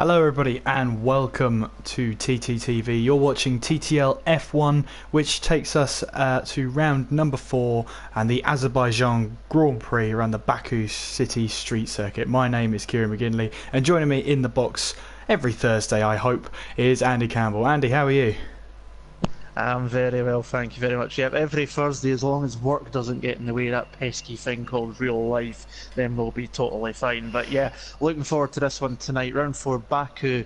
Hello everybody and welcome to TTTV. You're watching TTL F1, which takes us to round number 4 and the Azerbaijan Grand Prix around the Baku City Street Circuit. My name is Kieran McGinley and joining me in the box every Thursday, I hope, is Andy Campbell. Andy, how are you? I'm very well, thank you very much. Yep, every Thursday, as long as work doesn't get in the way of that pesky thing called real life, then we'll be totally fine. But yeah, looking forward to this one tonight. Round 4, Baku,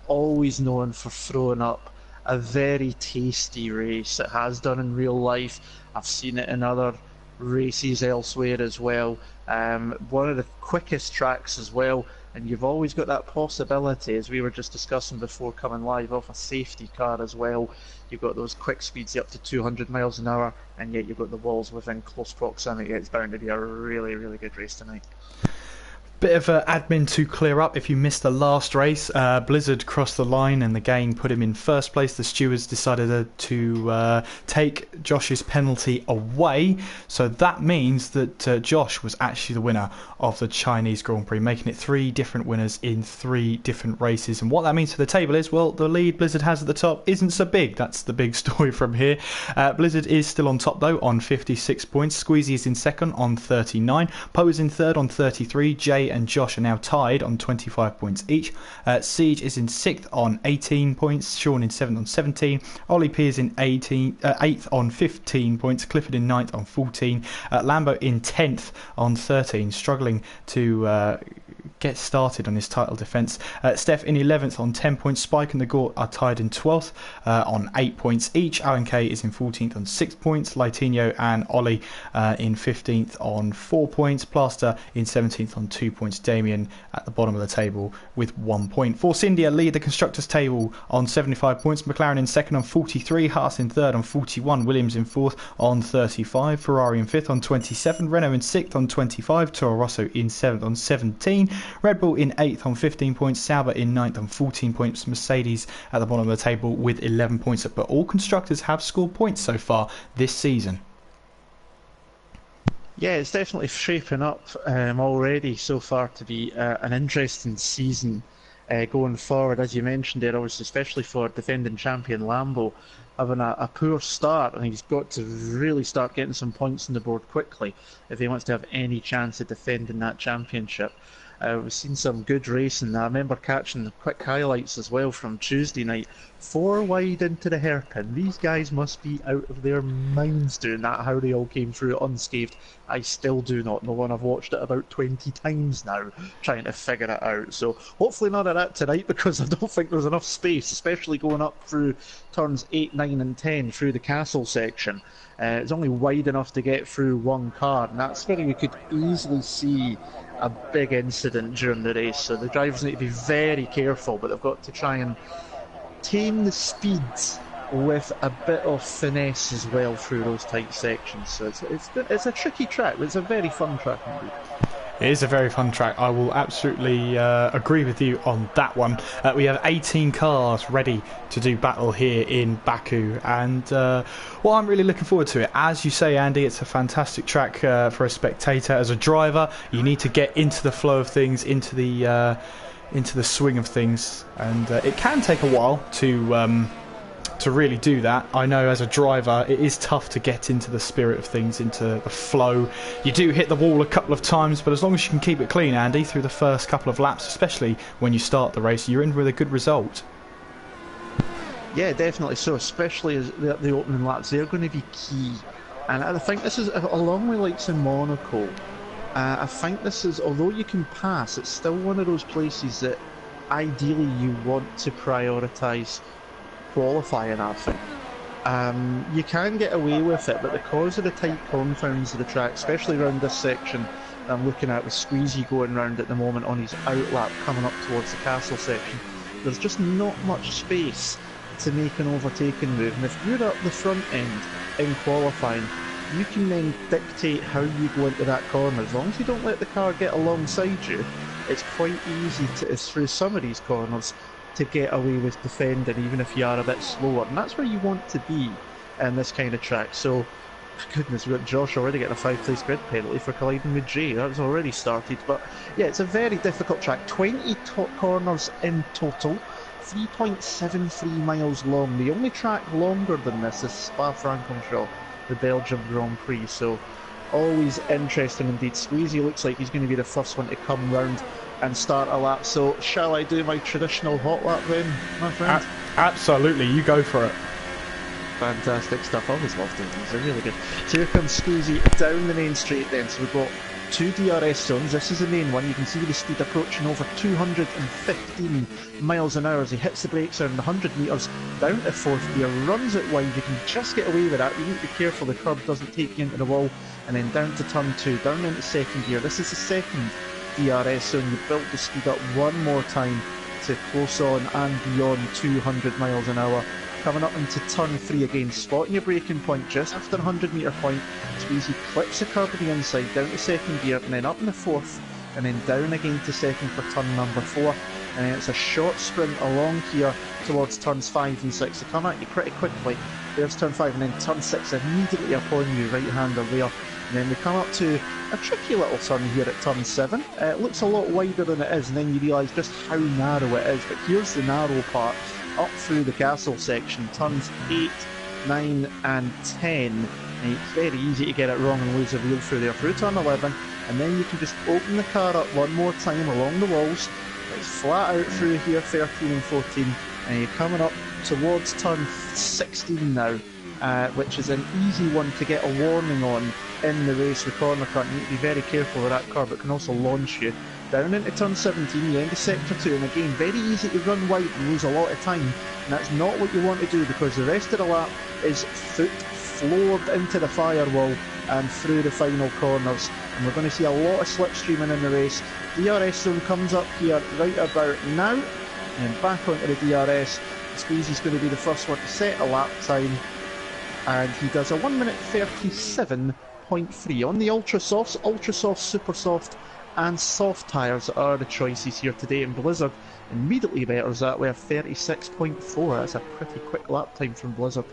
always known for throwing up a very tasty race. It has done in real life. I've seen it in other races elsewhere as well. One of the quickest tracks as well. And you've always got that possibility, as we were just discussing before coming live, of a safety car as well. You've got those quick speeds up to 200 miles an hour, and yet you've got the walls within close proximity. It's bound to be a really, really good race tonight. Bit of admin to clear up. If you missed the last race, Blizzard crossed the line and the game put him in first place. The stewards decided to take Josh's penalty away, so that means that Josh was actually the winner of the Chinese Grand Prix, making it 3 different winners in 3 different races. And what that means for the table is, well, the lead Blizzard has at the top isn't so big. That's the big story from here. Blizzard is still on top though on 56 points. Squeezy is in second on 39. Poe is in third on 33. Jay and Josh are now tied on 25 points each. Siege is in 6th on 18 points. Sean in 7th on 17. Ollie P is in 8th on 15 points. Clifford in 9th on 14. Lambo in 10th on 13, struggling to get started on his title defence. Steph in 11th on 10 points. Spike and the Gort are tied in 12th on 8 points each. Alan K is in 14th on 6 points. Litinho and Ollie in 15th on 4 points. Plaster in 17th on 2 points. Damien at the bottom of the table with 1 point. Force India lead the constructors table on 75 points. McLaren in 2nd on 43. Haas in 3rd on 41. Williams in 4th on 35. Ferrari in 5th on 27. Renault in 6th on 25. Toro Rosso in 7th on 17. Red Bull in 8th on 15 points. Sauber in 9th on 14 points. Mercedes at the bottom of the table with 11 points. But all constructors have scored points so far this season. Yeah, it's definitely shaping up already so far to be an interesting season going forward. As you mentioned there, obviously, especially for defending champion Lambo, having a poor start, and he's got to really start getting some points on the board quickly if he wants to have any chance of defending that championship. We've seen some good racing. I remember catching the quick highlights as well from Tuesday night. 4 wide into the hairpin. These guys must be out of their minds doing that, how they all came through it unscathed. I still do not know, and I've watched it about 20 times now, trying to figure it out. So hopefully none of that tonight, because I don't think there's enough space, especially going up through turns 8, 9 and 10 through the castle section. It's only wide enough to get through one car, and that's where you could easily see a big incident during the race. So the drivers need to be very careful, but they've got to try and tame the speeds with a bit of finesse as well through those tight sections. So it's a tricky track, but it's a very fun track indeed. It is a very fun track. I will absolutely agree with you on that one. We have 18 cars ready to do battle here in Baku, and well, I'm really looking forward to it. As you say, Andy, it's a fantastic track for a spectator. As a driver, you need to get into the flow of things, into the swing of things, and it can take a while to really do that. I know as a driver it is tough to get into the spirit of things, into the flow. You do hit the wall a couple of times, but as long as you can keep it clean, Andy, through the first couple of laps, especially when you start the race, you're in with a good result. Yeah, definitely so, especially as the opening laps. They're going to be key, and I think this is along with likes in Monaco. I think this is, although you can pass, it's still one of those places that ideally you want to prioritise qualifying, I think. You can get away with it, but because of the tight confines of the track, especially around this section I'm looking at with Squeezy going round at the moment on his outlap coming up towards the castle section, there's just not much space to make an overtaking move. And if you're up the front end in qualifying, you can then dictate how you go into that corner. As long as you don't let the car get alongside you, it's quite easy to, through some of these corners, to get away with defending, even if you are a bit slower. And that's where you want to be in this kind of track. So Goodness, we've got Josh already getting a 5-place grid penalty for colliding with Jay. That's already started. But yeah, it's a very difficult track. 20 corners in total, 3.73 miles long. The only track longer than this is Spa-Francorchamps, the Belgium Grand Prix. So always interesting indeed. Squeezy looks like he's going to be the first one to come round and start a lap. So shall I do my traditional hot lap then, my friend? Absolutely, you go for it. Fantastic stuff. I always love doing these, they're really good. So here comes Squeezy down the main straight then. So we've got 2 DRS zones. This is the main one. You can see the speed approaching over 215 miles an hour as he hits the brakes around 100 metres down to 4th gear, runs it wide. You can just get away with that. You need to be careful the curb doesn't take you into the wall. And then down to turn 2, down into 2nd gear. This is the 2nd DRS zone. You built the speed up one more time to close on and beyond 200 miles an hour. Coming up into turn 3 again, spotting your braking point just after the 100 metre point. Squeezy clips the curb on the inside, down to 2nd gear, and then up in the 4th, and then down again to 2nd for turn number 4. And then it's a short sprint along here towards turns 5 and 6. They come at you pretty quickly. There's turn 5, and then turn 6 immediately upon you, right-hander there. And then we come up to a tricky little turn here at turn 7. It looks a lot wider than it is, and then you realise just how narrow it is. But here's the narrow part. Up through the castle section, turns 8, 9 and 10. And it's very easy to get it wrong and lose a wheel through there through turn 11. And then you can just open the car up one more time along the walls. It's flat out through here, 13 and 14. And you're coming up towards turn 16 now, which is an easy one to get a warning on in the race with corner cut. You need to be very careful with that curb, it can also launch you. Down into turn 17, you into sector 2, and again, very easy to run wide and lose a lot of time. And that's not what you want to do, because the rest of the lap is foot floored into the firewall and through the final corners. And we're going to see a lot of slipstreaming in the race. DRS zone comes up here right about now, and back onto the DRS. Squeezy's going to be the first one to set a lap time, and he does a 1 minute 37.3 on the ultra soft, super soft, and soft tyres are the choices here today. And Blizzard immediately betters that with a 36.4. That's a pretty quick lap time from Blizzard.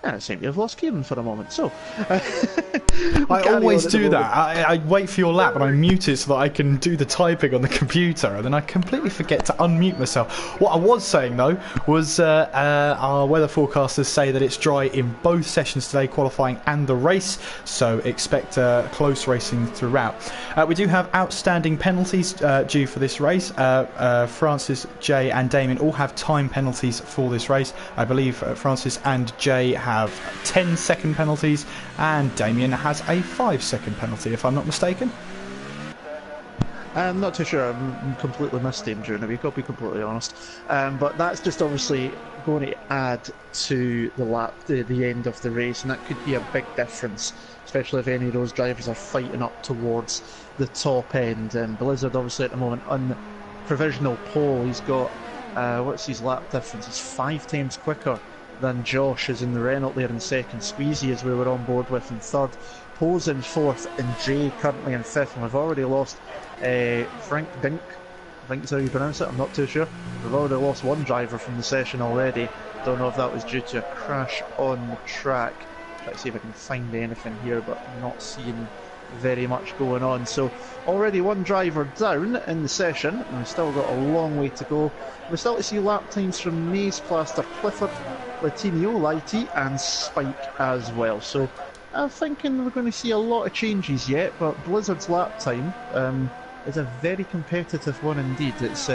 And it seemed to have lost Kieran for a moment, so... I always do that. I wait for your lap and I mute it so that I can do the typing on the computer, and then I completely forget to unmute myself. What I was saying, though, was our weather forecasters say that it's dry in both sessions today, qualifying and the race, so expect close racing throughout. We do have outstanding penalties due for this race. Francis, Jay and Damien all have time penalties for this race. I believe Francis and Jay have 10-second penalties, and Damien has a 5-second penalty, if I'm not mistaken. I'm not too sure. I'm completely missed him during the week, I'll be completely honest. But that's just obviously going to add to the lap, the end of the race, and that could be a big difference, especially if any of those drivers are fighting up towards the top end. And Blizzard, obviously, at the moment on provisional pole, he's got what's his lap difference? He's 5 times quicker than Josh is in the Renault there in second. Squeezy, as we were on board with, in third. Poe's in fourth, and Jay currently in fifth. And we've already lost Frank Dink, I think is how you pronounce it, I'm not too sure. We've already lost one driver from the session already. Don't know if that was due to a crash on the track. Try to see if I can find anything here, but I'm not seeing very much going on. So already one driver down in the session, and we've still got a long way to go. We're still to see lap times from Maze, Plaster, Clifford, Latinio, Lighty and Spike as well. So I'm thinking we're going to see a lot of changes yet, but Blizzard's lap time is a very competitive one indeed. It's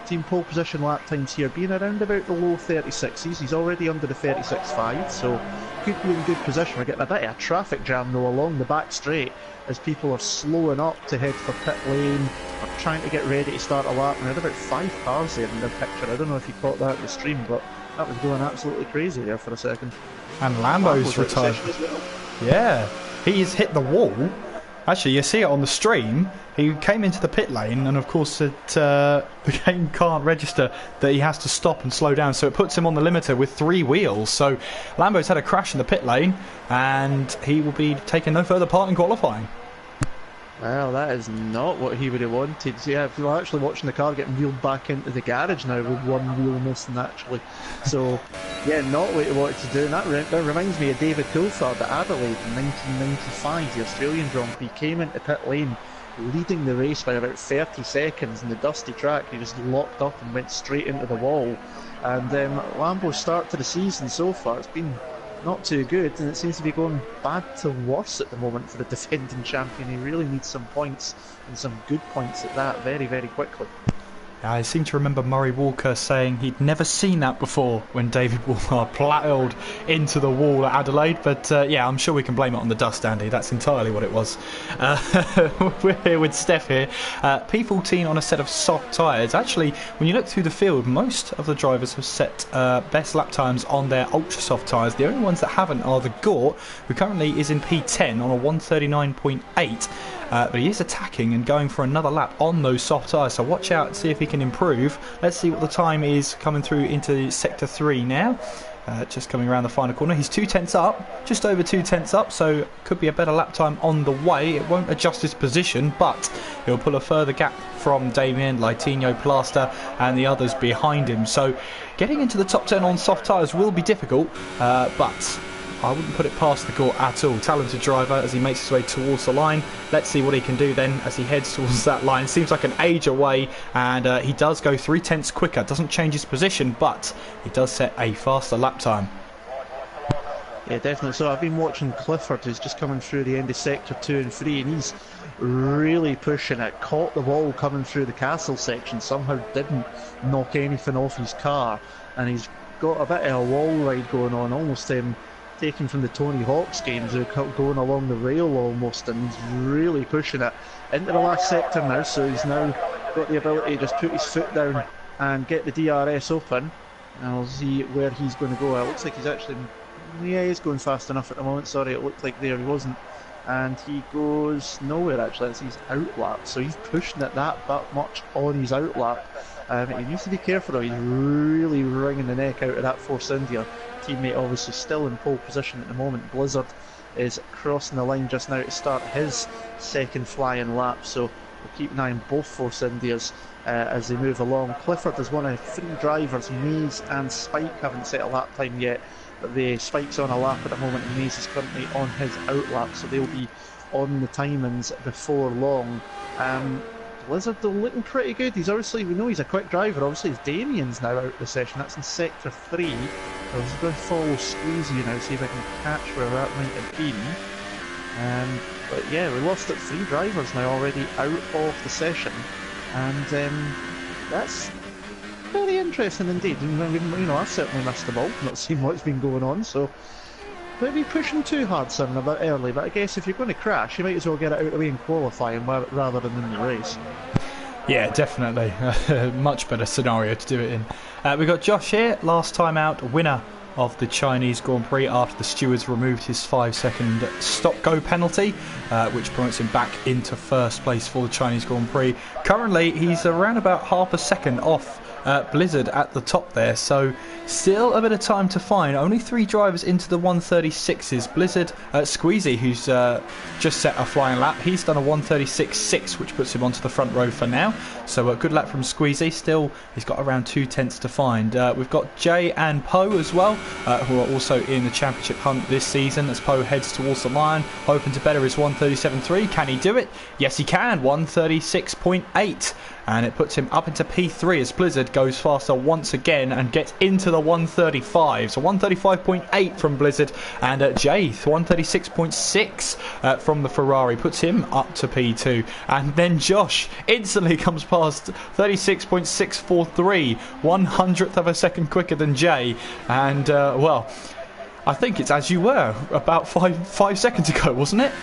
team pole position lap times here being around about the low 36s. He's already under the 36.5, so could be in good position. We're getting a bit of a traffic jam though along the back straight as people are slowing up to head for pit lane or trying to get ready to start a lap. And we had about 5 cars there in the picture. I don't know if you caught that in the stream, but that was going absolutely crazy there for a second. And Lambo's retired. Well. Yeah, he's hit the wall. Actually, you see it on the stream. He came into the pit lane, and of course the game can't register that he has to stop and slow down, so it puts him on the limiter with 3 wheels. So Lambo's had a crash in the pit lane, and he will be taking no further part in qualifying. Well, that is not what he would have wanted. Yeah, if we're actually watching the car getting wheeled back into the garage now with one wheel missing, actually. So, yeah, not what he wanted to do. And that reminds me of David Coulthard at Adelaide in 1995, the Australian Grand Prix. Came into pit lane, leading the race by about 30 seconds in the dusty track. He just locked up and went straight into the wall. And Lambo's start to the season so far, it's been not too good, and it seems to be going bad to worse at the moment for the defending champion. He really needs some points, and some good points at that, very, very quickly. I seem to remember Murray Walker saying he'd never seen that before when David Walker ploughed into the wall at Adelaide, but yeah, I'm sure we can blame it on the dust, Andy. That's entirely what it was. We're here with Steph here. P14 on a set of soft tyres. Actually, when you look through the field, most of the drivers have set best lap times on their ultra soft tyres. The only ones that haven't are the Gort, who currently is in P10 on a 139.8. But he is attacking and going for another lap on those soft tyres, so watch out and see if he can improve. Let's see what the time is coming through into sector 3 now. Just coming around the final corner. He's 2/10 up, just over 2/10 up, so could be a better lap time on the way. It won't adjust his position, but he'll pull a further gap from Damien, Litinho, Plaster and the others behind him. So getting into the top 10 on soft tyres will be difficult, but I wouldn't put it past the Gort at all. Talented driver as he makes his way towards the line. Let's see what he can do then as he heads towards that line. Seems like an age away, and he does go 3/10 quicker. Doesn't change his position, but he does set a faster lap time. Yeah, definitely. So I've been watching Clifford, who's just coming through the end of sector 2 and 3, and he's really pushing it. Caught the wall coming through the castle section, somehow didn't knock anything off his car, and he's got a bit of a wall ride going on, almost taken from the Tony Hawk's games, who are going along the rail almost, and he's really pushing it into the last sector now. So he's now got the ability to just put his foot down and get the DRS open, and we'll see where he's going to go. It looks like he's actually, yeah, he's going fast enough at the moment. Sorry, it looked like there he wasn't, and he goes nowhere actually. It's his outlap, so he's pushing it that much on his outlap. He needs to be careful though. He's really wringing the neck out of that Force India teammate, obviously still in pole position at the moment. Blizzard is crossing the line just now to start his second flying lap, so we'll keep an eye on both Force Indias as they move along. Clifford is one of 3 drivers. Maze and Spike haven't set a lap time yet, but the Spike's on a lap at the moment and Maze is currently on his outlap, so they'll be on the timings before long. Blizzard though looking pretty good. He's obviously, we know he's a quick driver. Obviously his Damien's now out of the session. That's in sector 3. I was going to follow Squeezy now, see if I can catch where that might have been. But yeah, we lost 3 drivers now already out of the session, and that's very interesting indeed. You know, I've certainly missed the ball, not seen what's been going on, so maybe pushing too hard, son, a bit early. But I guess if you're going to crash, you might as well get it out of the way in qualifying rather than in the race. Yeah, definitely. Much better scenario to do it in. We've got Josh here, last time out, winner of the Chinese Grand Prix after the stewards removed his 5-second stop-go penalty, which promotes him back into first place for the Chinese Grand Prix. Currently, he's around about half a second off Blizzard at the top there, so still a bit of time to find. Only 3 drivers into the 136s. Blizzard, Squeezy, who's just set a flying lap, he's done a 136.6, which puts him onto the front row for now, so a good lap from Squeezy. Still, he's got around 2/10 to find. We've got Jay and Poe as well, who are also in the championship hunt this season as Poe heads towards the line, hoping to better his 137.3. Can he do it? Yes, he can. 136.8. And it puts him up into P3 as Blizzard goes faster once again and gets into the 135. So 135.8 from Blizzard, and Jay 136.6 from the Ferrari puts him up to P2. And then Josh instantly comes past 36.643, 1/100th of a second quicker than Jay. And well, I think it's as you were about five seconds ago, wasn't it?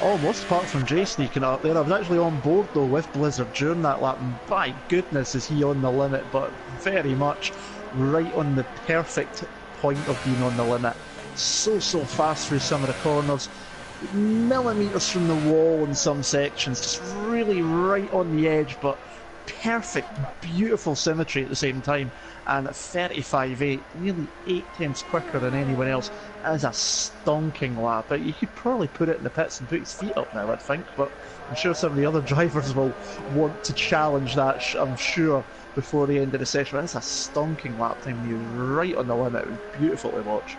Almost, apart from Jay sneaking up there. I was actually on board though with Blizzard during that lap, and by goodness is he on the limit, but very much right on the perfect point of being on the limit. So fast through some of the corners, millimetres from the wall in some sections, just really right on the edge, but perfect, beautiful symmetry at the same time, and at 35.8, nearly 8 tenths quicker than anyone else. That is a stonking lap. But you could probably put it in the pits and put his feet up now, I think, but I'm sure some of the other drivers will want to challenge that, I'm sure, before the end of the session. But it's a stonking lap time. He was right on the limit. It was beautiful to watch.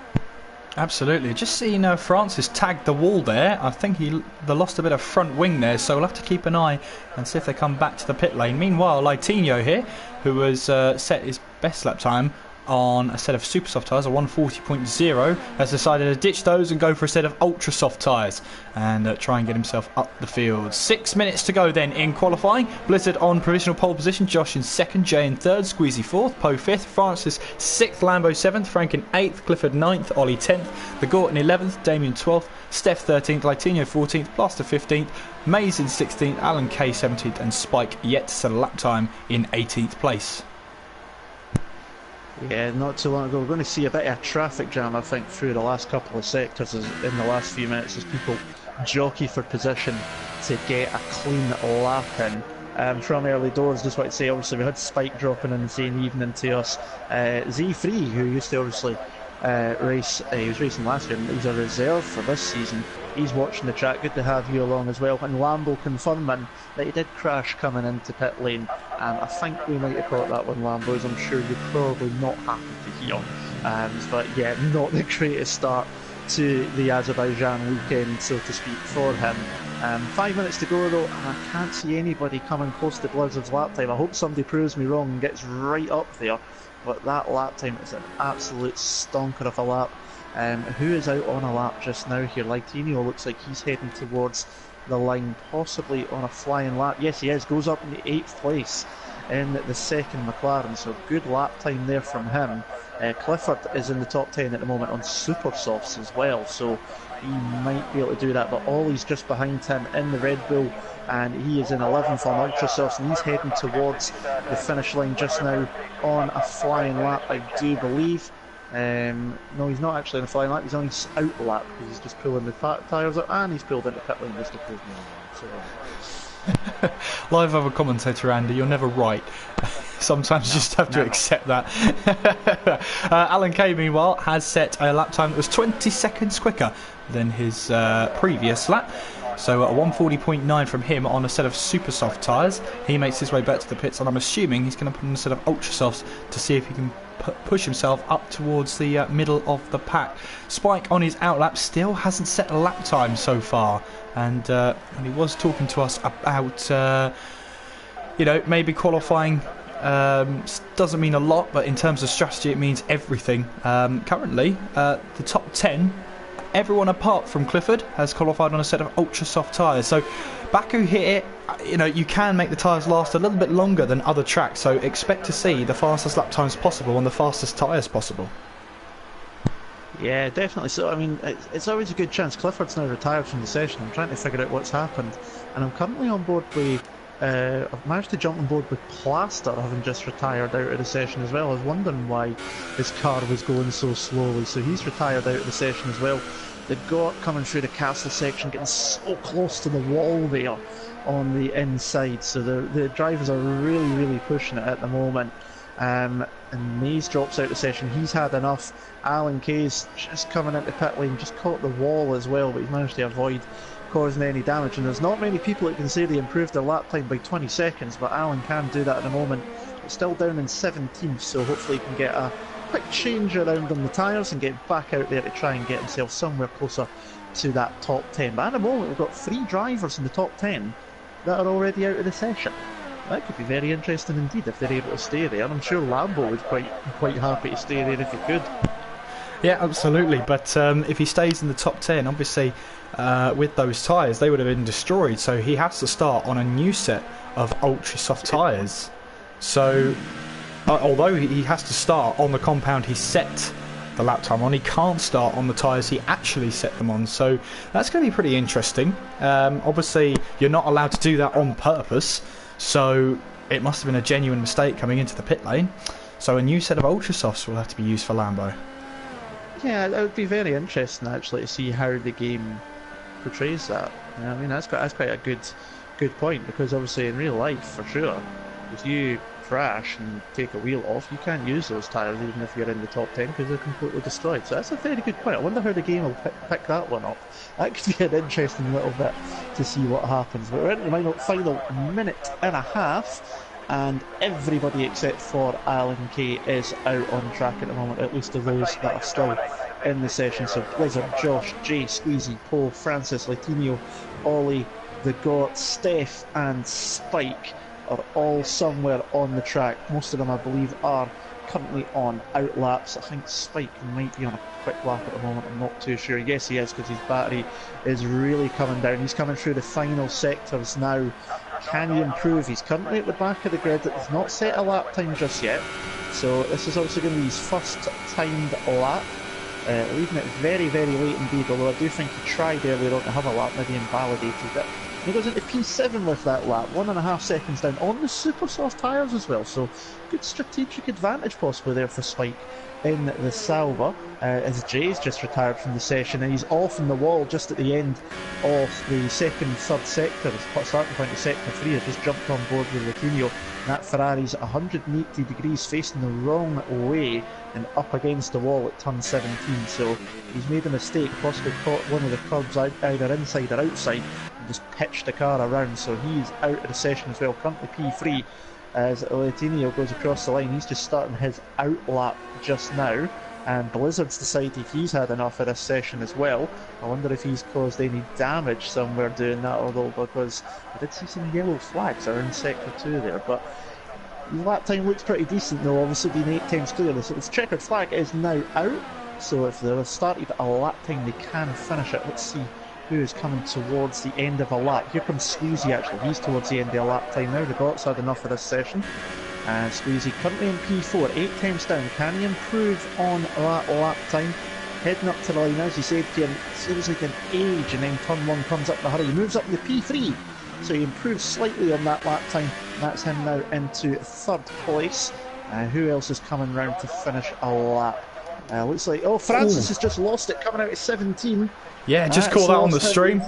Absolutely. Just seen Francis tagged the wall there. I think they lost a bit of front wing there, so we'll have to keep an eye and see if they come back to the pit lane. Meanwhile, Litinho here, who has set his best lap time on a set of super soft tyres, a 140.0, has decided to ditch those and go for a set of ultra soft tyres and try and get himself up the field. 6 minutes to go then in qualifying. Blizzard on provisional pole position, Josh in second, Jay in third, Squeezy fourth, Poe fifth, Francis sixth, Lambo seventh, Frank in eighth, Clifford ninth, Ollie 10th, the Gorton 11th, Damien 12th, Steph 13th, Litinho 14th, Blaster 15th, Mays in 16th, Alan K 17th, and Spike yet to set a lap time in 18th place. Yeah, not too long ago. We're going to see a bit of a traffic jam, I think, through the last couple of sectors in the last few minutes as people jockey for position to get a clean lap in. From early doors, just want to say, obviously, we had Spike dropping in the same evening to us. Z3, who used to obviously race, he was racing last year, and he's a reserve for this season. He's watching the track. Good to have you along as well. And Lambo confirming that he did crash coming into pit lane. I think we might have caught that one, Lambo, as I'm sure you're probably not happy to hear. But yeah, not the greatest start to the Azerbaijan weekend, so to speak, for him. 5 minutes to go though, and I can't see anybody coming close to Blizzard's lap time. I hope somebody proves me wrong and gets right up there. But that lap time is an absolute stonker of a lap. Who is out on a lap just now here? Litinho looks like he's heading towards the line, possibly on a flying lap. Yes, he is. Goes up in the 8th place in the second McLaren, so good lap time there from him. Clifford is in the top 10 at the moment on super softs as well, so he might be able to do that. But Ollie's just behind him in the Red Bull, and he is in 11th on ultra softs, and he's heading towards the finish line just now on a flying lap, I do believe. No, he's not actually in a flying lap, he's on his out lap because he's just pulling the tyres up, and he's pulled into pit lane just to prove me wrong. Live other commentator Andy, you're never right. Sometimes you just have to accept that. Alan Kay, meanwhile, has set a lap time that was 20 seconds quicker than his previous lap. So a 140.9 from him on a set of super soft tyres. He makes his way back to the pits, and I'm assuming he's going to put on a set of ultra softs to see if he can push himself up towards the middle of the pack. Spike on his outlap still hasn't set a lap time so far, and he was talking to us about maybe qualifying doesn't mean a lot, but in terms of strategy it means everything. Currently the top 10, everyone apart from Clifford has qualified on a set of ultra soft tyres. So Baku here, you can make the tyres last a little bit longer than other tracks, so expect to see the fastest lap times possible on the fastest tyres possible. Yeah, definitely. So, I mean, it's always a good chance. Clifford's now retired from the session. I'm trying to figure out what's happened, and I'm currently on board with I've managed to jump on board with Plaster, having just retired out of the session as well. I was wondering why his car was going so slowly, so he's retired out of the session as well. They've got coming through the castle section, getting so close to the wall there on the inside, so the drivers are really pushing it at the moment. And Mays drops out the session. He's had enough. Alan Kay's just coming into pit lane, just caught the wall as well, but he's managed to avoid causing any damage. And there's not many people that can say they improved their lap time by 20 seconds, but Alan can do that at the moment. It's still down in 17th, so hopefully he can get a quick change around on the tyres and get back out there to try and get himself somewhere closer to that top 10. But at the moment we've got 3 drivers in the top 10 that are already out of the session. That could be very interesting indeed if they're able to stay there, and I'm sure Lambo would be quite happy to stay there if he could. Yeah, absolutely, but if he stays in the top 10, obviously with those tyres they would have been destroyed, so he has to start on a new set of ultra soft tyres. So although he has to start on the compound he set the lap time on, he can't start on the tyres he actually set them on, so that's going to be pretty interesting. Obviously you're not allowed to do that on purpose, so it must have been a genuine mistake coming into the pit lane. So a new set of ultra softs will have to be used for Lambo. Yeah, it would be very interesting actually to see how the game portrays that. I mean, that's quite a good point, because obviously in real life, for sure, if you crash and take a wheel off, you can't use those tyres even if you're in the top 10 because they're completely destroyed. So that's a very good point. I wonder how the game will pick that one up. That could be an interesting little bit to see what happens. But we're into the final minute and a half, and everybody except for Alan Kay is out on track at the moment, at least of those that are still in the session. So Blizzard, Josh, Jay, Squeezy, Paul, Francis, Latinio, Ollie, The God, Steph and Spike are all somewhere on the track. Most of them, I believe, are currently on out laps. I think Spike might be on a quick lap at the moment, I'm not too sure. Yes, he is, because his battery is really coming down. He's coming through the final sectors now. Can he improve? He's currently at the back of the grid. He's not set a lap time just yet, so this is obviously going to be his first timed lap. Leaving it very, very late indeed, although I do think he tried earlier on to have a lap, maybe invalidated it. He goes into P7 with that lap, 1.5 seconds down on the super soft tyres as well, so good strategic advantage possibly there for Spike in the Salva, as Jay's just retired from the session and he's off in the wall just at the end of the third sector. His starting point is sector 3. I've just jumped on board with Latinio. That Ferrari's 180 degrees facing the wrong way and up against the wall at turn 17, so he's made a mistake, possibly caught one of the curbs either inside or outside and just pitched the car around, so he's out of the session as well, currently P3 as Latinio goes across the line. He's just starting his out lap just now, and Blizzard's decided he's had enough of this session as well. I wonder if he's caused any damage somewhere doing that, although, because I did see some yellow flags around sector 2 there, but his lap time looks pretty decent though, obviously being 8 times clear. So this checkered flag is now out, so if they've started a lap time they can finish it. Let's see who is coming towards the end of a lap. Here comes Squeezy actually, he's towards the end of a lap time now. The Got's had enough of this session. And Squeezy currently in P4, 8 times down. Can he improve on that lap time? Heading up to the line, as you said, it seems like an age, and then turn 1 comes up in a hurry. He moves up to P3, so he improves slightly on that lap time. That's him now into 3rd place. Who else is coming round to finish a lap? Looks like, Francis has just lost it, coming out at 17. Yeah, just call that on the stream.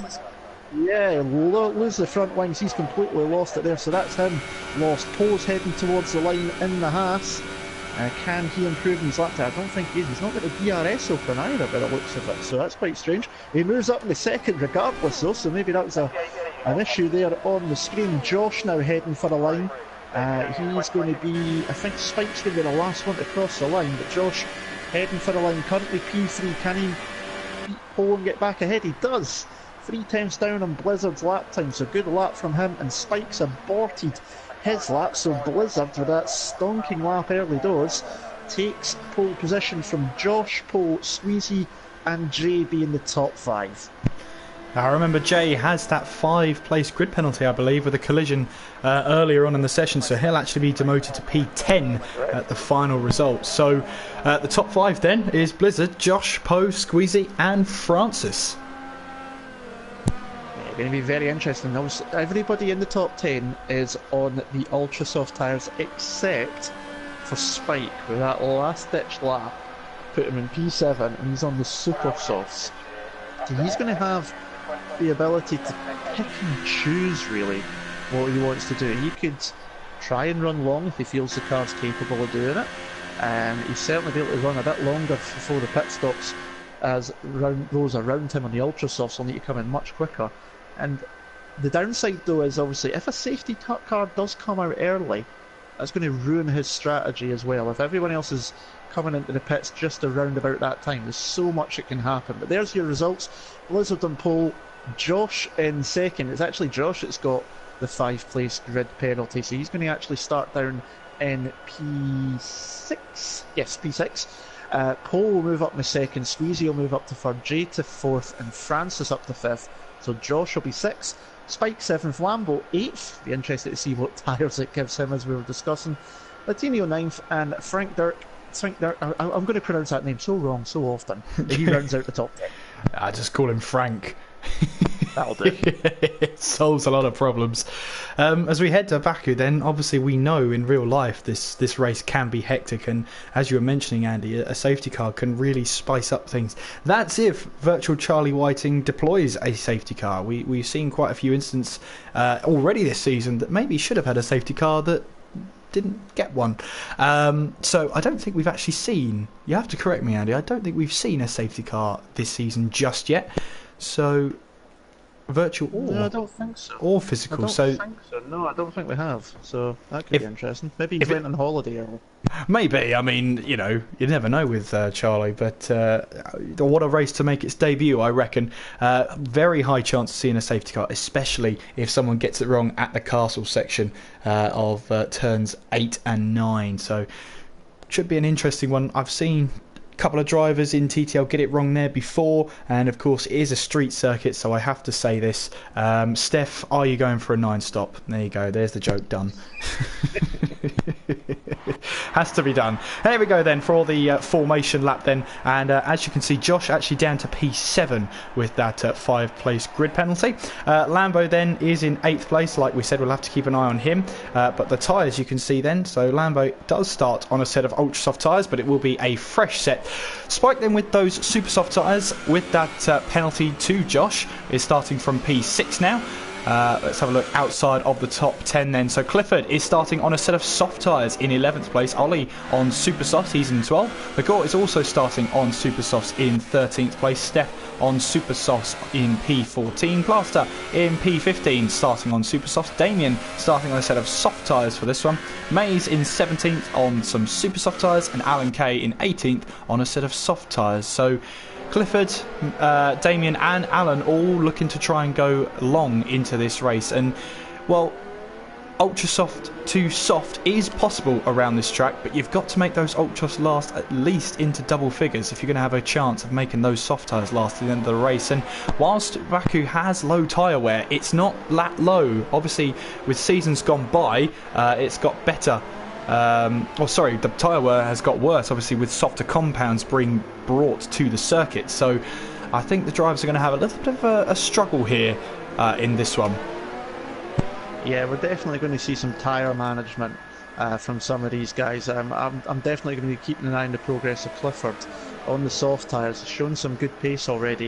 Yeah, lose the front wings, he's completely lost it there, so that's him lost. Poe's heading towards the line in the Haas. Can he improve in his lap time? I don't think he is. He's not got the DRS open either by the looks of it, so that's quite strange. He moves up in the second regardless though, so maybe that was an issue there on the screen. Josh now heading for the line. He's going to be, I think Spike's going to be the last one to cross the line, but Josh heading for the line, currently P3. Can he beat Poe and get back ahead? He does. 3 times down on Blizzard's lap time, so good lap from him, and Spike's aborted his lap, so Blizzard with that stonking lap early doors takes pole position from Josh, Poe, Squeezy and Jay being the top 5. Now, I remember Jay has that 5-place grid penalty, I believe, with a collision earlier on in the session, so he'll actually be demoted to P10 at the final result. So the top 5 then is Blizzard, Josh, Poe, Squeezy and Francis. Going to be very interesting. Everybody in the top 10 is on the ultra soft tyres except for Spike, with that last ditch lap put him in P7 and he's on the super softs. So he's going to have the ability to pick and choose really what he wants to do. He could try and run long if he feels the car's capable of doing it. He's certainly be able to run a bit longer before the pit stops, as those around him on the ultra softs will need to come in much quicker. And the downside though is obviously if a safety car does come out early, that's going to ruin his strategy as well. If everyone else is coming into the pits just around about that time, there's so much that can happen. But there's your results. Blizzard on pole, Josh in second. It's actually Josh that's got the 5-place grid penalty, so he's going to actually start down in P6. Yes, P6. Paul will move up in second, Squeezy will move up to 3rd, Jay to 4th and Francis up to 5th. So Josh will be 6th, Spike 7th, Lambo 8th. Be interested to see what tyres it gives him as we were discussing. Latinio 9th and Frank Dirk. I'm going to pronounce that name so wrong so often that he rounds out the top 10. I just call him Frank. That'll do. It solves a lot of problems. As we head to Baku then, obviously we know in real life this race can be hectic, and as you were mentioning, Andy, a safety car can really spice up things. That's if virtual Charlie Whiting deploys a safety car. We've seen quite a few instances already this season that maybe should have had a safety car that didn't get one. So I don't think we've actually seen, you have to correct me Andy, I don't think we've seen a safety car this season just yet. So virtual or, no, I don't think so. Or physical. I don't think so. No, I don't think we have. So that could be interesting. Maybe he went on holiday early. Maybe. I mean, you know, you never know with Charlie. But what a race to make its debut, I reckon. Very high chance of seeing a safety car, especially if someone gets it wrong at the castle section of turns 8 and 9. So should be an interesting one. I've seen couple of drivers in TTL get it wrong there before, and of course it is a street circuit, so I have to say this. Steph, are you going for a 9-stop? There you go, there's the joke done. Has to be done. There we go then for the formation lap then, and as you can see, Josh actually down to P7 with that 5th-place grid penalty. Lambo then is in 8th place. Like we said, we'll have to keep an eye on him, but the tyres you can see then, so Lambo does start on a set of ultra soft tyres, but it will be a fresh set. Spike then with those super soft tyres with that penalty to Josh is starting from P6 now. Let's have a look outside of the top 10 then. So Clifford is starting on a set of soft tyres in 11th place. Ollie on super softs, he's in 12th. Magor is also starting on super softs in 13th place. Steph on super softs in P14. Plaster in P15 starting on super softs. Damien starting on a set of soft tyres for this one. Mays in 17th on some super soft tyres, and Alan Kay in 18th on a set of soft tyres. So Clifford, Damien and Alan all looking to try and go long into this race, and well, ultra soft to soft is possible around this track, but you've got to make those ultras last at least into double figures if you're going to have a chance of making those soft tyres last to the end of the race. And whilst Baku has low tyre wear, it's not that low. Obviously with seasons gone by, it's got better. The tyre wear has got worse, obviously, with softer compounds being brought to the circuit. So I think the drivers are going to have a little bit of a struggle here in this one. Yeah, we're definitely going to see some tyre management from some of these guys. I'm definitely going to be keeping an eye on the progress of Clifford on the soft tyres. He's shown some good pace already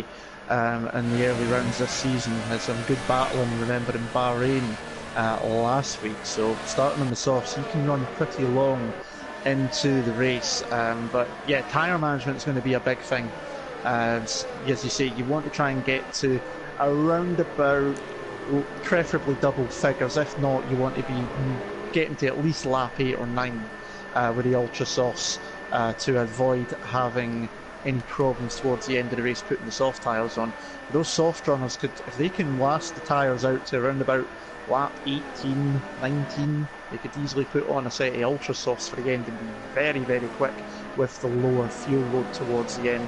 in the early rounds this season. Had some good battling, remember, in Bahrain last week. So starting on the softs, he can run pretty long into the race. But yeah, tyre management is going to be a big thing. As you say, you want to try and get to around about, preferably double figures. If not, you want to be getting to at least lap 8 or 9 with the ultra softs to avoid having any problems towards the end of the race putting the soft tyres on. Those soft runners could, if they can last the tyres out to around about lap 18, 19, they could easily put on a set of ultra softs for the end and be very, very quick with the lower fuel load towards the end.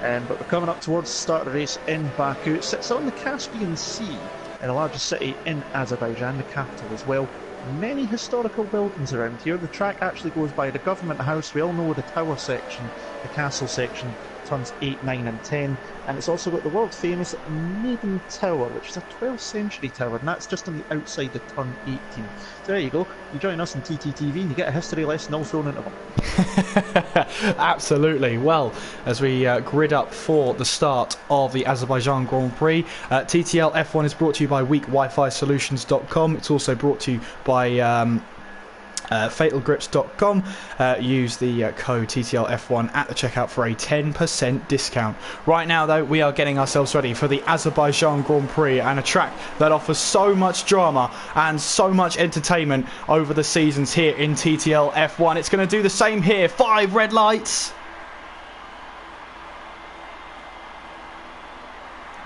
But we're coming up towards the start of the race in Baku. It sits on the Caspian Sea, in the largest city in Azerbaijan, the capital as well. Many historical buildings around here. The track actually goes by the government house. We all know the tower section, the castle section, turns 8, 9 and 10, and it's also got the world famous Maiden Tower, which is a 12th century tower, and that's just on the outside of turn 18. So there you go, you join us on TTTV and you get a history lesson all thrown into one. Absolutely. Well, as we grid up for the start of the Azerbaijan Grand Prix, TTL F1 is brought to you by weakwifi-solutions.com. It's also brought to you by fatalgrips.com. Use the code TTL F1 at the checkout for a 10% discount. Right now though, we are getting ourselves ready for the Azerbaijan Grand Prix, and a track that offers so much drama and so much entertainment over the seasons here in TTL F1. It's going to do the same here. 5 red lights.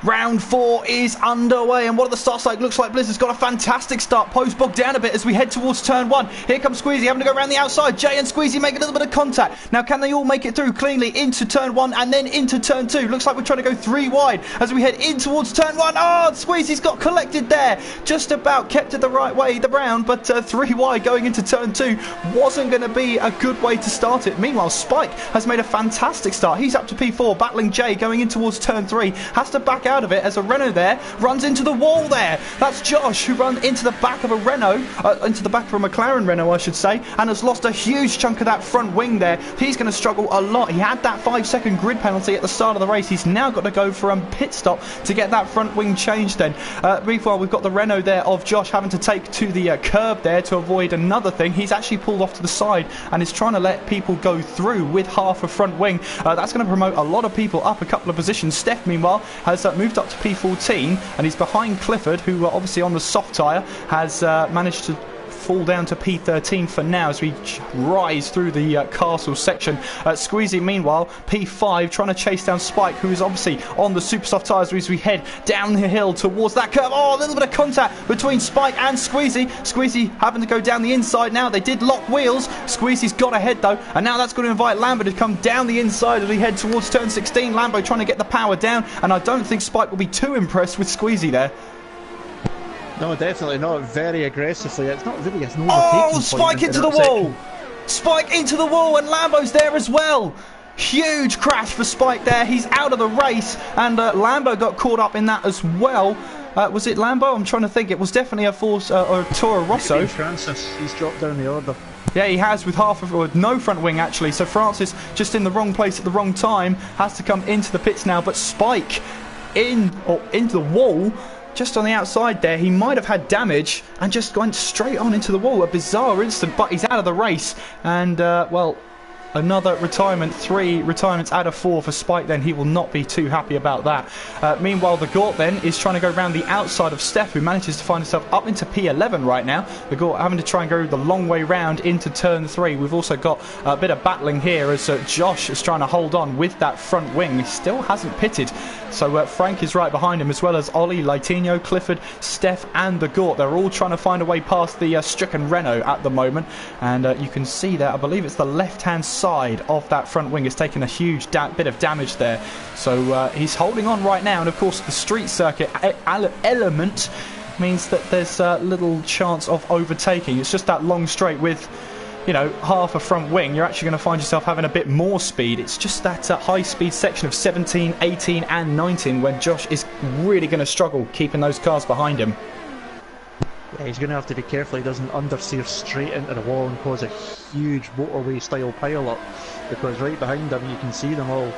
Round 4 is underway, and what are the starts like? Looks like Blizzard's got a fantastic start. Post bogged down a bit as we head towards turn 1. Here comes Squeezy having to go around the outside. Jay and Squeezy make a little bit of contact. Now, can they all make it through cleanly into turn 1 and then into turn 2? Looks like we're trying to go 3 wide as we head in towards turn 1. Oh, Squeezy's got collected there. Just about kept it the right way the round, but 3 wide going into turn 2 wasn't going to be a good way to start it. Meanwhile, Spike has made a fantastic start. He's up to P4, battling Jay going in towards turn 3. Has to back out of it as a Renault there runs into the wall there. That's Josh who runs into the back of a Renault, into the back of a McLaren Renault I should say, and has lost a huge chunk of that front wing there. He's going to struggle a lot. He had that 5-second grid penalty at the start of the race. He's now got to go for a pit stop to get that front wing changed then. Meanwhile, we've got the Renault there of Josh having to take to the curb there to avoid another thing. He's actually pulled off to the side and is trying to let people go through with half a front wing. That's going to promote a lot of people up a couple of positions. Steph, meanwhile, has moved up to P14 and he's behind Clifford, who obviously on the soft tyre has managed to fall down to P13 for now as we rise through the castle section. Squeezy, meanwhile, P5, trying to chase down Spike, who is obviously on the super soft tyres as we head down the hill towards that curve. Oh, a little bit of contact between Spike and Squeezy. Squeezy having to go down the inside now. They did lock wheels. Squeezy's got ahead though, and now that's going to invite Lambo to come down the inside as we head towards turn 16. Lambo trying to get the power down, and I don't think Spike will be too impressed with Squeezy there. No, definitely not. Very aggressively. It's not really an overtaking Oh, Spike into the wall! Spike into the wall, and Lambo's there as well. Huge crash for Spike there. He's out of the race, and Lambo got caught up in that as well. Was it Lambo? I'm trying to think. It was definitely a Force or Toro Rosso. Francis, he's dropped down the order. Yeah, he has with half of, or no front wing actually. So Francis just in the wrong place at the wrong time, has to come into the pits now. But Spike into the wall. Just on the outside there, he might have had damage and just went straight on into the wall. A bizarre incident, but he's out of the race. And, well, another retirement. 3 retirements out of 4 for Spike then. He will not be too happy about that. Meanwhile, the Gort then is trying to go around the outside of Steph, who manages to find himself up into P11 right now. The Gort having to try and go the long way round into turn 3. We've also got a bit of battling here as Josh is trying to hold on with that front wing. He still hasn't pitted. So Frank is right behind him, as well as Ollie, Latinho, Clifford, Steph and the Gort. They're all trying to find a way past the stricken Renault at the moment. And you can see there, I believe it's the left-hand side of that front wing has taken a huge bit of damage there. So he's holding on right now. And of course, the street circuit element means that there's little chance of overtaking. It's just that long straight with, you know, half a front wing. You're actually going to find yourself having a bit more speed. It's just that high speed section of 17, 18 and 19 when Josh is really going to struggle keeping those cars behind him. Yeah, he's going to have to be careful he doesn't understeer straight into the wall and cause a huge motorway style pile-up, because right behind him you can see them all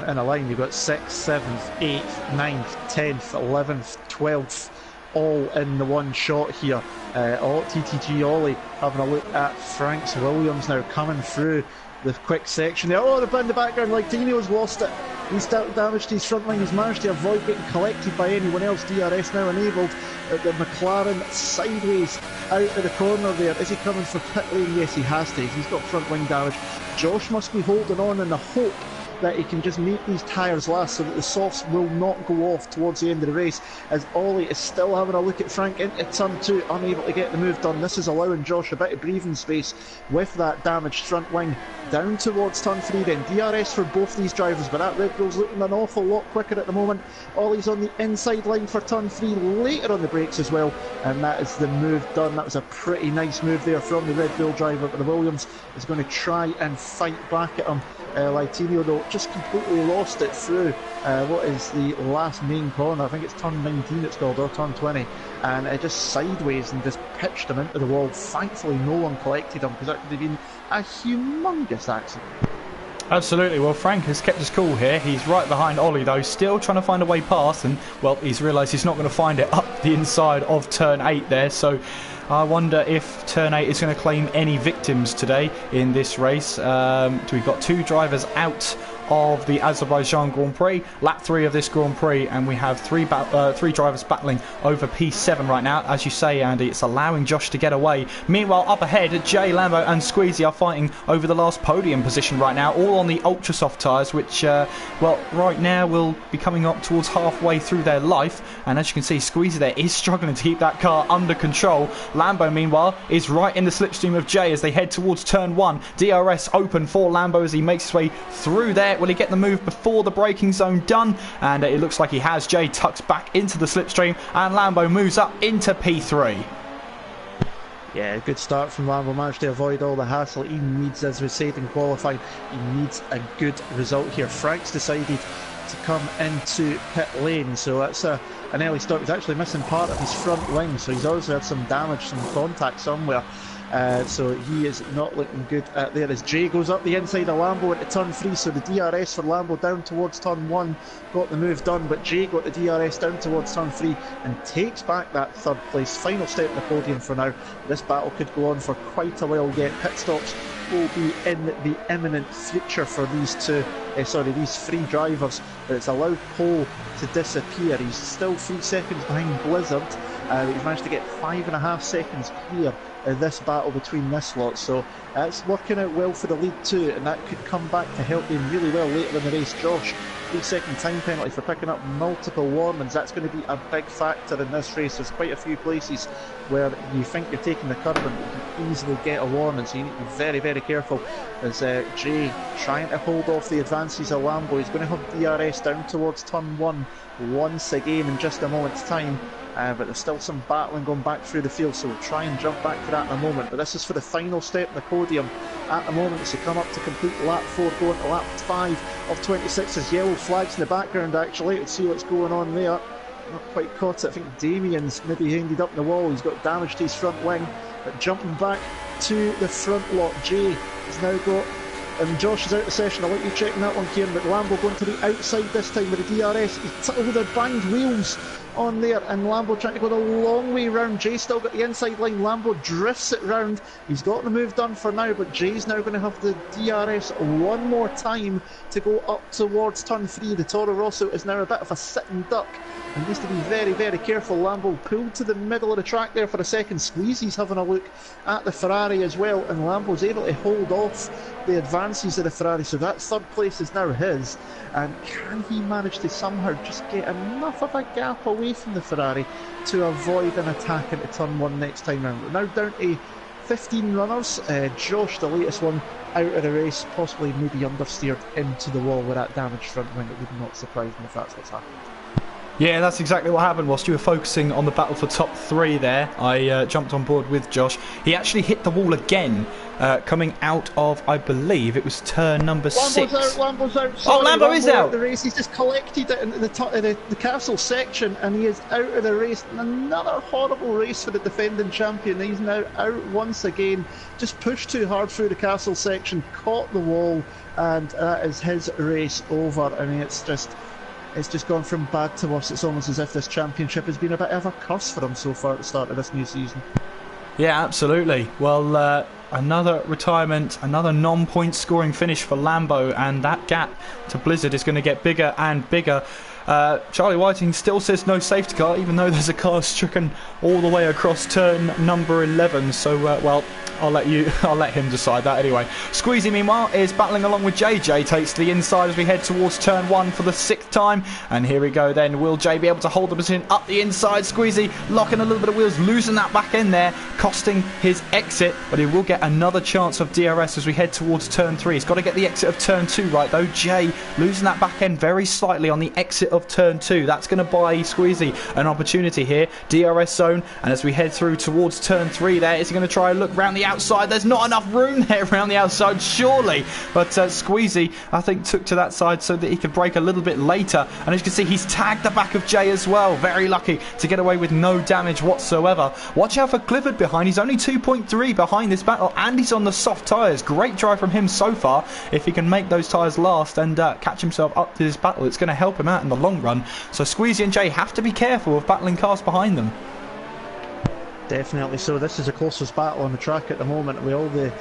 in a line. You've got 6th, 7th, 8th, 9th, 10th, 11th, 12th all in the one shot here. TTG Ollie having a look at Frank's Williams now coming through the quick section there. Oh, in the background, like Dino's lost it. He's damaged his front line. He's managed to avoid getting collected by anyone else. DRS now enabled. The McLaren sideways out of the corner there. Is he coming for pit lane? Yes, he has to. He's got front wing damage. Josh must be holding on in the hope that he can just make these tyres last so that the softs will not go off towards the end of the race, as Ollie is still having a look at Frank into turn 2, unable to get the move done. This is allowing Josh a bit of breathing space with that damaged front wing down towards turn 3 then. DRS for both these drivers, but that Red Bull's looking an awful lot quicker at the moment. Ollie's on the inside line for turn 3, later on the brakes as well, and that is the move done. That was a pretty nice move there from the Red Bull driver, but the Williams is going to try and fight back at him. Latinho though just completely lost it through what is the last main corner. I think it's turn 19 it's called, or turn 20, and it just sideways and just pitched him into the wall. Thankfully no one collected him, because that could have been a humongous accident. Absolutely. Well, Frank has kept his cool here. He's right behind Ollie though, still trying to find a way past, and well, he's realised he's not going to find it up the inside of turn 8 there. So I wonder if turn 8 is going to claim any victims today in this race. We've got 2 drivers out of the Azerbaijan Grand Prix, lap 3 of this Grand Prix, and we have 3 drivers battling over P7 right now. As you say, Andy, it's allowing Josh to get away. Meanwhile, up ahead, Jay, Lambo and Squeezy are fighting over the last podium position right now, all on the ultra soft tyres, which, well, right now will be coming up towards halfway through their life. And as you can see, Squeezy there is struggling to keep that car under control. Lambo, meanwhile, is right in the slipstream of Jay as they head towards turn 1. DRS open for Lambo as he makes his way through there. Will he get the move before the braking zone done? And it looks like he has. Jay tucks back into the slipstream and Lambo moves up into P3. Yeah, good start from Lambo. Managed to avoid all the hassle he needs, as we said in qualifying. He needs a good result here. Frank's decided to come into pit lane. So that's an early stop. He's actually missing part of his front wing, so he's also had some damage, some contact somewhere. So he is not looking good there as Jay goes up the inside of Lambo into turn 3. So the DRS for Lambo down towards turn 1 got the move done, but Jay got the DRS down towards turn 3 and takes back that third place. Final step in the podium for now. This battle could go on for quite a while yet. Pit stops will be in the imminent future for these these 3 drivers, but it's allowed Pole to disappear. He's still 3 seconds behind Blizzard. He's managed to get 5.5 seconds clear in this battle between this lot, so it's working out well for the lead too, and that could come back to help him really well later in the race. Josh, 3-second time penalty for picking up multiple warnings. That's going to be a big factor in this race. There's quite a few places where you think you're taking the curb and you can easily get a warning, so you need to be very, very careful. As Jay trying to hold off the advances of Lambo, he's going to have DRS down towards turn 1 once again in just a moment's time. But there's still some battling going back through the field, so we'll try and jump back to that in a moment. But this is for the final step in the podium at the moment. It's to come up to complete lap 4, going to lap 5 of 26. There's yellow flags in the background actually. Let's see what's going on there. Not quite caught it. I think Damien's maybe ended up in the wall. He's got damage to his front wing. But jumping back to the front lot, Jay has now got... And Josh is out of the session. I'll let you check that one, Kieran. But Lambo going to the outside this time with the DRS. He's the banged wheels on there, and Lambo trying to go the long way round. Jay still got the inside line. Lambo drifts it round. He's got the move done for now, but Jay's now going to have the DRS one more time to go up towards turn 3. The Toro Rosso is now a bit of a sitting duck and needs to be very, very careful. Lambo pulled to the middle of the track there for a second. Squeezy's having a look at the Ferrari as well, and Lambo's able to hold off the advances of the Ferrari, so that third place is now his. And can he manage to somehow just get enough of a gap away from the Ferrari to avoid an attack into turn 1 next time round? We're now down to 15 runners. Josh, the latest one, out of the race, possibly maybe understeered into the wall with that damaged front wing. It would not surprise me if that's what's happened. Yeah, that's exactly what happened. Whilst you were focusing on the battle for top 3 there, I jumped on board with Josh. He actually hit the wall again, coming out of, I believe, it was turn number 6. Lambo's out. Sorry, Lambo is out. The race. He's just collected it in the castle section, and he is out of the race. Another horrible race for the defending champion. He's now out once again. Just pushed too hard through the castle section, caught the wall, and that is his race over. I mean, it's just gone from bad to worse. It's almost as if this championship has been a bit of a curse for him so far at the start of this new season. Yeah, absolutely. Well, another retirement, another non-point scoring finish for Lambo, and that gap to Blizzard is going to get bigger and bigger. Charlie Whiting still says no safety car, even though there's a car stricken all the way across turn number 11. So, well, I'll let him decide that anyway. Squeezy, meanwhile, is battling along with JJ. Takes to the inside as we head towards turn 1 for the 6th time. And here we go then. Will Jay be able to hold the position up the inside? Squeezy locking a little bit of wheels, losing that back end there, costing his exit. But he will get another chance of DRS as we head towards turn 3. He's got to get the exit of turn 2 right, though. Jay losing that back end very slightly on the exit of turn 2. That's going to buy Squeezy an opportunity here. DRS zone. And as we head through towards turn 3 there, is he going to try and look round the outside? There's not enough room there around the outside, surely. But Squeezy, I think, took to that side so that he could brake a little bit later. And as you can see, he's tagged the back of Jay as well. Very lucky to get away with no damage whatsoever. Watch out for Clifford behind. He's only 2.3 behind this battle, and he's on the soft tyres. Great drive from him so far. If he can make those tyres last and catch himself up to this battle, it's going to help him out in the long run. So Squeezy and Jay have to be careful of battling cars behind them. Definitely so. This is the closest battle on the track at the moment with all the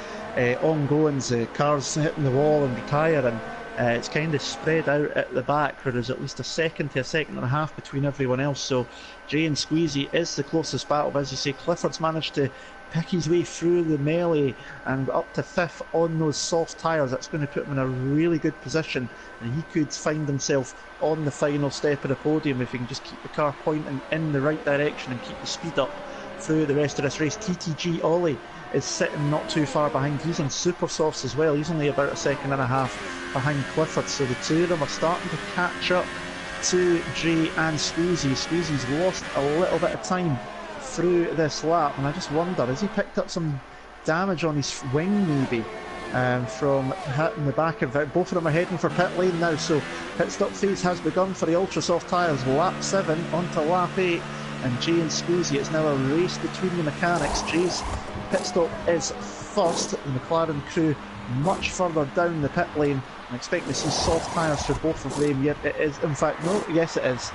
ongoings, cars hitting the wall and retiring. It's kind of spread out at the back where there's at least a second to a second and a half between everyone else. So Jay and Squeezy is the closest battle. But as you say, Clifford's managed to pick his way through the melee and up to 5th on those soft tyres. That's going to put him in a really good position, and he could find himself on the final step of the podium if he can just keep the car pointing in the right direction and keep the speed up through the rest of this race. TTG Ollie is sitting not too far behind. He's on super softs as well. He's only about a second and a half behind Clifford, so the two of them are starting to catch up to Jay and Squeezy. Squeezy's lost a little bit of time through this lap, and I just wonder, has he picked up some damage on his wing maybe? from hitting the back of it. Both of them are heading for pit lane now, so pit stop phase has begun for the ultra soft tyres. Lap 7 onto lap 8, and Jay and Squeezy, it's now a race between the mechanics. Jay's pit stop is first, the McLaren crew much further down the pit lane. I'm expecting to see soft tyres for both of them. Yet it is, in fact, no, yes it is.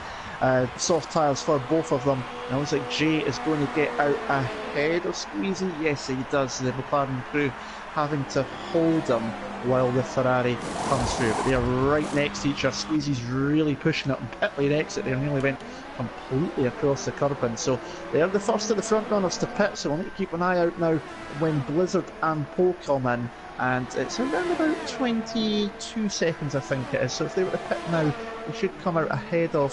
Soft tyres for both of them. And it looks like Jay is going to get out ahead of Squeezy. Yes, he does. The McLaren crew having to hold him while the Ferrari comes through. But they are right next to each other. Squeezy's really pushing up pit lane exit there, nearly went completely across the curb. And so they are the first of the front runners to pit, so we'll need to keep an eye out now when Blizzard and Paul come in. And it's around about 22 seconds, I think it is. So if they were to pit now, they should come out ahead of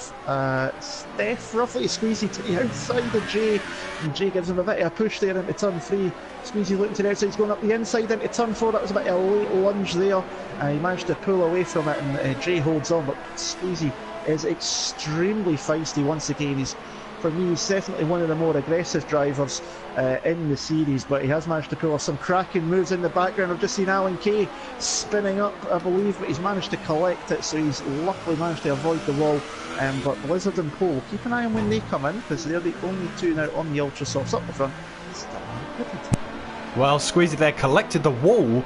Steph, roughly. Squeezy to the outside of Jay, and Jay gives him a bit of a push there into turn 3. Squeezy looking to the outside, he's going up the inside into turn 4. That was a bit of a late lunge there. He managed to pull away from it, and Jay holds on, but Squeezy is extremely feisty once again. For me, he's definitely one of the more aggressive drivers in the series, but he has managed to pull off some cracking moves in the background. I've just seen Alan Kay spinning up, I believe, but he's managed to collect it, so he's luckily managed to avoid the wall. But Blizzard and Pole, keep an eye on when they come in, because they're the only two now on the Ultra Softs up the front. Well, Squeezy there collected the wall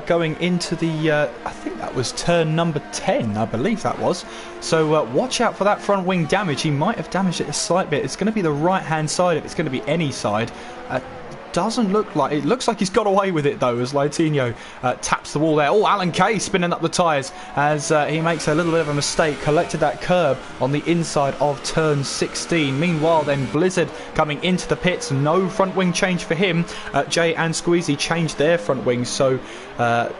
going into the, I think that was turn number 10, I believe that was. So watch out for that front wing damage. He might have damaged it a slight bit. It's going to be the right-hand side if it's going to be any side. Doesn't look like it. Looks like he's got away with it though, as Latino taps the wall there. Oh, Alan Kay spinning up the tyres as he makes a little bit of a mistake. Collected that curb on the inside of turn 16. Meanwhile, then Blizzard coming into the pits. No front wing change for him. Jay and Squeezy changed their front wings, so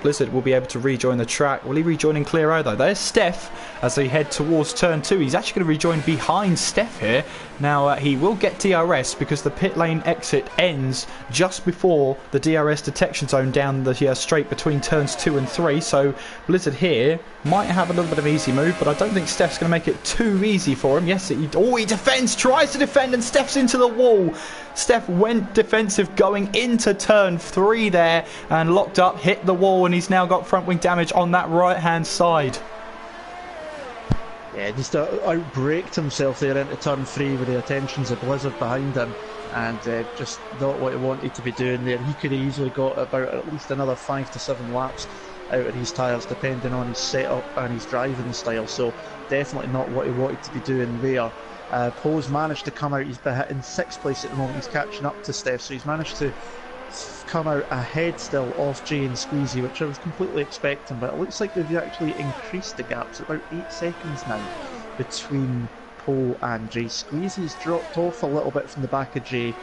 Blizzard will be able to rejoin the track. Will he rejoin in clear air though? There's Steph as they head towards turn 2. He's actually going to rejoin behind Steph here. Now he will get DRS because the pit lane exit ends just before the DRS detection zone down the straight between turns 2 and 3. So Blizzard here might have a little bit of easy move, but I don't think Steph's going to make it too easy for him. Yes, he defends, tries to defend, and Steph's into the wall. Steph went defensive going into turn 3 there and locked up, hit the wall, and he's now got front wing damage on that right hand side. Yeah, just outbraked himself there into turn 3 with the attentions of Blizzard behind him, and just not what he wanted to be doing there. He could have easily got about at least another 5 to 7 laps out of his tyres depending on his setup and his driving style, so definitely not what he wanted to be doing there. Poe's managed to come out, he's in 6th place at the moment, he's catching up to Steph, so he's managed to come out ahead still of Jay and Squeezy, which I was completely expecting, but it looks like they've actually increased the gap. It's about 8 seconds now between Poe and Jay. Squeezy's dropped off a little bit from the back of Jay,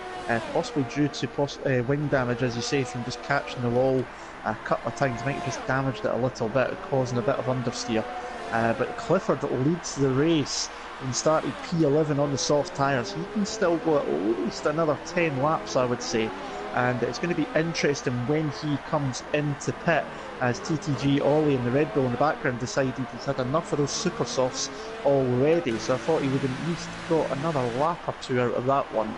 possibly due to wing damage, as you say, from just catching the wall a couple of times. Might have just damaged it a little bit, causing a bit of understeer. But Clifford leads the race and started P11 on the soft tyres. He can still go at least another 10 laps, I would say. And it's going to be interesting when he comes into pit, as TTG, Ollie and the Red Bull in the background decided he's had enough of those super softs already, so I thought he would at least got another lap or 2 out of that one.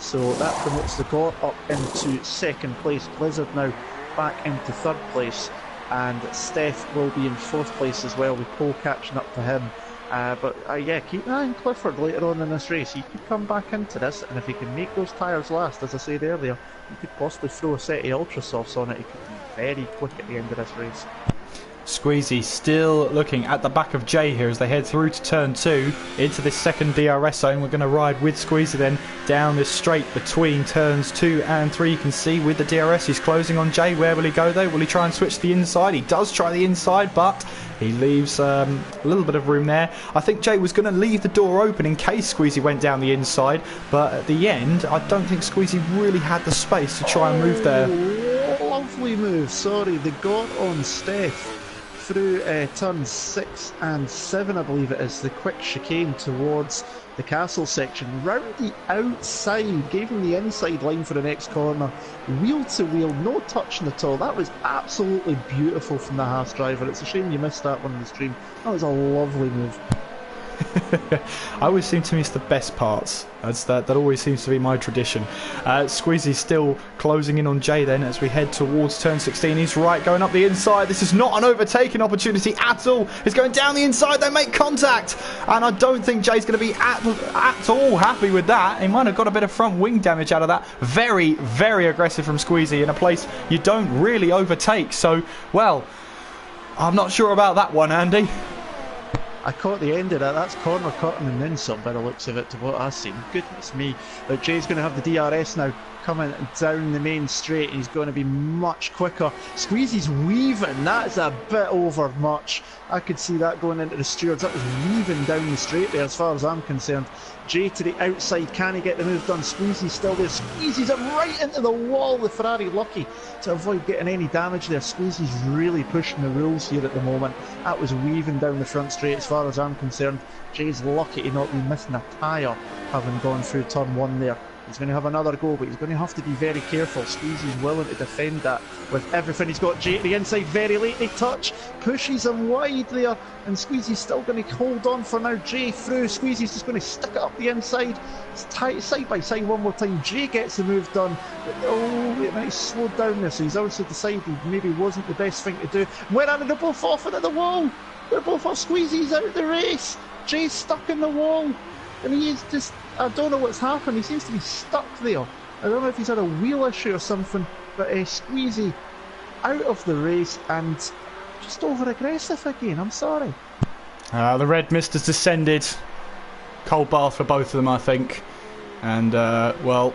So that promotes the Gore up into 2nd place. Blizzard now back into 3rd place, and Steph will be in 4th place as well, with Poe catching up to him. But yeah, keep an eye on Clifford later on in this race. He could come back into this, and if he can make those tyres last, as I said earlier, he could possibly throw a set of Ultra Softs on it. He could be very quick at the end of this race. Squeezy still looking at the back of Jay here as they head through to turn 2 into this second DRS zone. We're going to ride with Squeezy then down this straight between turns 2 and 3. You can see with the DRS he's closing on Jay. Where will he go though? Will he try and switch the inside? He does try the inside, but he leaves a little bit of room there. I think Jay was going to leave the door open in case Squeezy went down the inside, but at the end I don't think Squeezy really had the space to try and move there. Lovely move, sorry, they got on Steph through turns 6 and 7, I believe it is, the quick chicane towards the castle section, round the outside, gave him the inside line for the next corner, wheel to wheel, no touching at all. That was absolutely beautiful from the Haas driver. It's a shame you missed that one in the stream. That was a lovely move. I always seem to miss the best parts. That always seems to be my tradition. Squeezy still closing in on Jay then as we head towards turn 16. He's right, going up the inside. This is not an overtaking opportunity at all. He's going down the inside. They make contact. And I don't think Jay's going to be at all happy with that. He might have got a bit of front wing damage out of that. Very, very aggressive from Squeezy in a place you don't really overtake. So, well, I'm not sure about that one, Andy. I caught the end of that. That's corner cutting and then some by the looks of it to what I've seen. Goodness me. But Jay's going to have the DRS now coming down the main straight. He's going to be much quicker. Squeezy's weaving. That's a bit over much. I could see that going into the stewards. That was weaving down the straight there as far as I'm concerned. Jay to the outside. Can he get the move done? Squeezy's still there. Squeezy's it right into the wall. The Ferrari lucky to avoid getting any damage there. Squeezy's really pushing the rules here at the moment. That was weaving down the front straight as far as I'm concerned. Jay's lucky to not be missing a tyre having gone through turn 1 there. He's going to have another go, but he's going to have to be very careful. Squeezy's willing to defend that with everything. He's got Jay at the inside very late. They touch, pushes him wide there, and Squeezy's still going to hold on for now. Jay through. Squeezy's just going to stick it up the inside. It's tight side by side one more time. Jay gets the move done. But, oh, wait a minute, he's slowed down there, so he's obviously decided maybe wasn't the best thing to do. Where are they both off into the wall? They're both off. Squeezy's out of the race. Jay's stuck in the wall. And he is just, I don't know what's happened. He seems to be stuck there. I don't know if he's had a wheel issue or something, but Squeezy out of the race and just over aggressive again. I'm sorry. The red mist has descended. Cold bath for both of them, I think. And, well,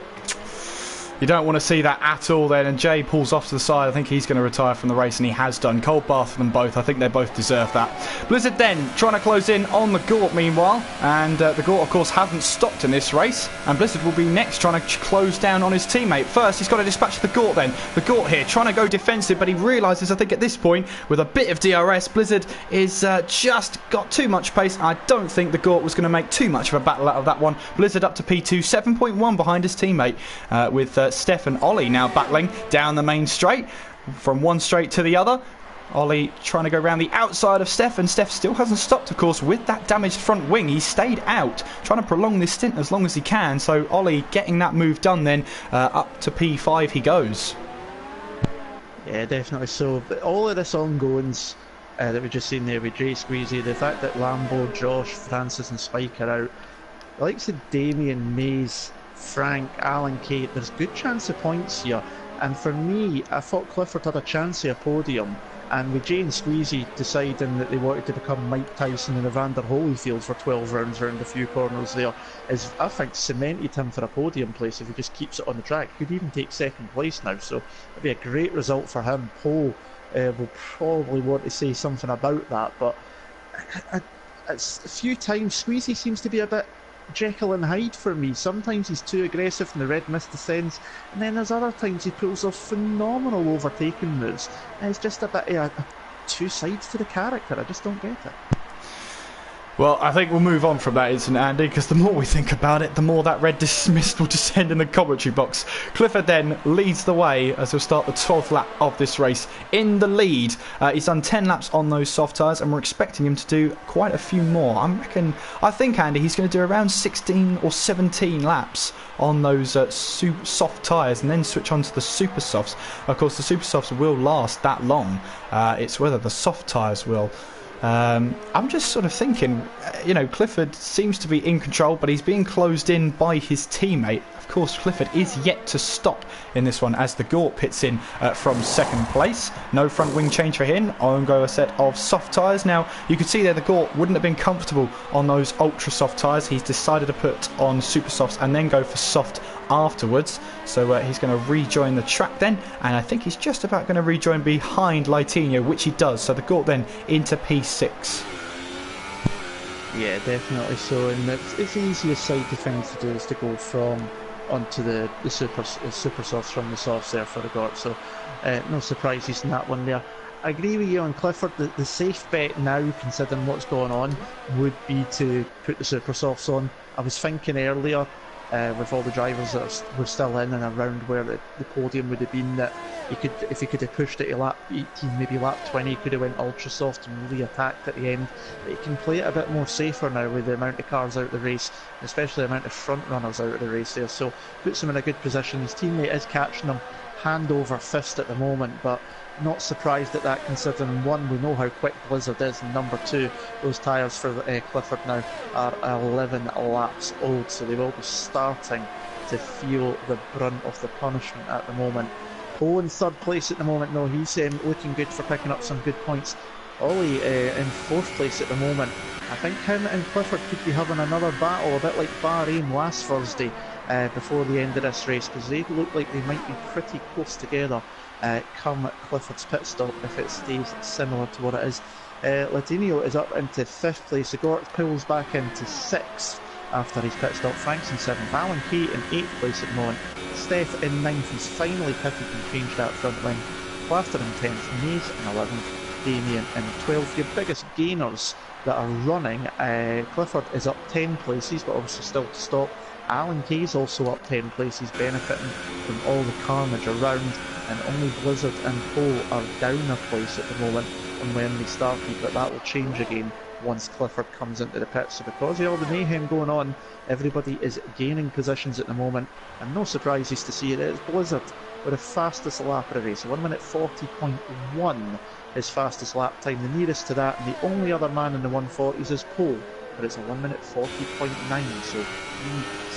you don't want to see that at all then. And Jay pulls off to the side. I think he's going to retire from the race, and he has done. Cold bath for them both. I think they both deserve that. Blizzard then trying to close in on the Gort meanwhile. And the Gort, of course, haven't stopped in this race. And Blizzard will be next trying to close down on his teammate. First, he's got to dispatch the Gort then. The Gort here trying to go defensive, but he realises, I think, at this point, with a bit of DRS, Blizzard is just got too much pace. I don't think the Gort was going to make too much of a battle out of that one. Blizzard up to P2, 7.1 behind his teammate with Steph and Ollie now battling down the main straight from one straight to the other. Ollie trying to go around the outside of Steph, and Steph still hasn't stopped, of course, with that damaged front wing. He stayed out, trying to prolong this stint as long as he can. So Ollie getting that move done then, up to P5 he goes. Yeah, definitely so. But all of this ongoings that we've just seen there with Jay, Squeezy, the fact that Lambo, Josh, Francis and Spike are out, the likes of Damien, Mays, Frank, Alan, Kate, there's good chance of points here. And for me, I thought Clifford had a chance of a podium, and with Jay and Squeezy deciding that they wanted to become Mike Tyson and Evander Holyfield for 12 rounds around a few corners there, is, I think, cemented him for a podium place if he just keeps it on the track. Could even take second place now, so it'd be a great result for him. Paul will probably want to say something about that, but it's a few times Squeezy seems to be a bit Jekyll and Hyde for me. Sometimes he's too aggressive and the red mist descends, and then there's other times he pulls off phenomenal overtaking moves, and it's just a bit of two sides to the character. I just don't get it. Well, I think we'll move on from that, isn't it, Andy? Because the more we think about it, the more that red mist will descend in the commentary box. Clifford then leads the way as he'll start the 12th lap of this race in the lead. He's done 10 laps on those soft tyres, and we're expecting him to do quite a few more. I think, Andy, he's going to do around 16 or 17 laps on those soft tyres and then switch on to the super softs. Of course, the super softs will last that long. It's whether the soft tyres will. I'm just sort of thinking, Clifford seems to be in control, but he's being closed in by his teammate. Of course, Clifford is yet to stop in this one as the Gort pits in from second place. No front wing change for him. On go a set of soft tyres. Now, you can see there the Gort wouldn't have been comfortable on those ultra soft tyres. He's decided to put on super softs and then go for soft afterwards. So he's going to rejoin the track then, and I think he's just about going to rejoin behind Litinho, which he does. So the Gort then into P6. Yeah, definitely so, and it's the easiest side of things to do is to go from onto the super softs from the softs there for the Gort, so no surprises in that one there. I agree with you on Clifford. The safe bet now, considering what's going on, would be to put the super softs on. I was thinking earlier with all the drivers that were still in and around where the podium would have been, that he could, if he could have pushed it to lap 18, maybe lap 20, he could have went ultra soft and really attacked at the end. But he can play it a bit more safer now with the amount of cars out of the race, especially the amount of front runners out of the race there. So puts him in a good position. His teammate is catching him hand over fist at the moment, but not surprised at that, considering one, we know how quick Blizzard is, and number two, those tyres for Clifford now are 11 laps old, so they will be starting to feel the brunt of the punishment at the moment. Poe in third place at the moment, though. He's looking good for picking up some good points. Ollie in fourth place at the moment. I think him and Clifford could be having another battle, a bit like Bahrain last Thursday, before the end of this race, because they look like they might be pretty close together come Clifford's pit stop, if it stays similar to what it is. Ladinho is up into 5th place. Gort pulls back into 6th after his pit stop. Franks in 7th. Alan Kay in 8th place at the moment. Steph in 9th. He's finally pitted and changed that front line. Plaster in 10th. Mays in 11th. Damien in 12th. Your biggest gainers that are running. Clifford is up 10 places, but obviously still to stop. Alan Kay's also up 10 places, benefiting from all the carnage around, and only Blizzard and Poe are down a place at the moment on when they started, but that will change again once Clifford comes into the pits. So because of all the mayhem going on, everybody is gaining positions at the moment, and no surprises to see it. It's Blizzard with the fastest lap of the race, 1 minute 40.1 his fastest lap time. The nearest to that, and the only other man in the 140s is Poe, but it's a 1 minute 40.9, so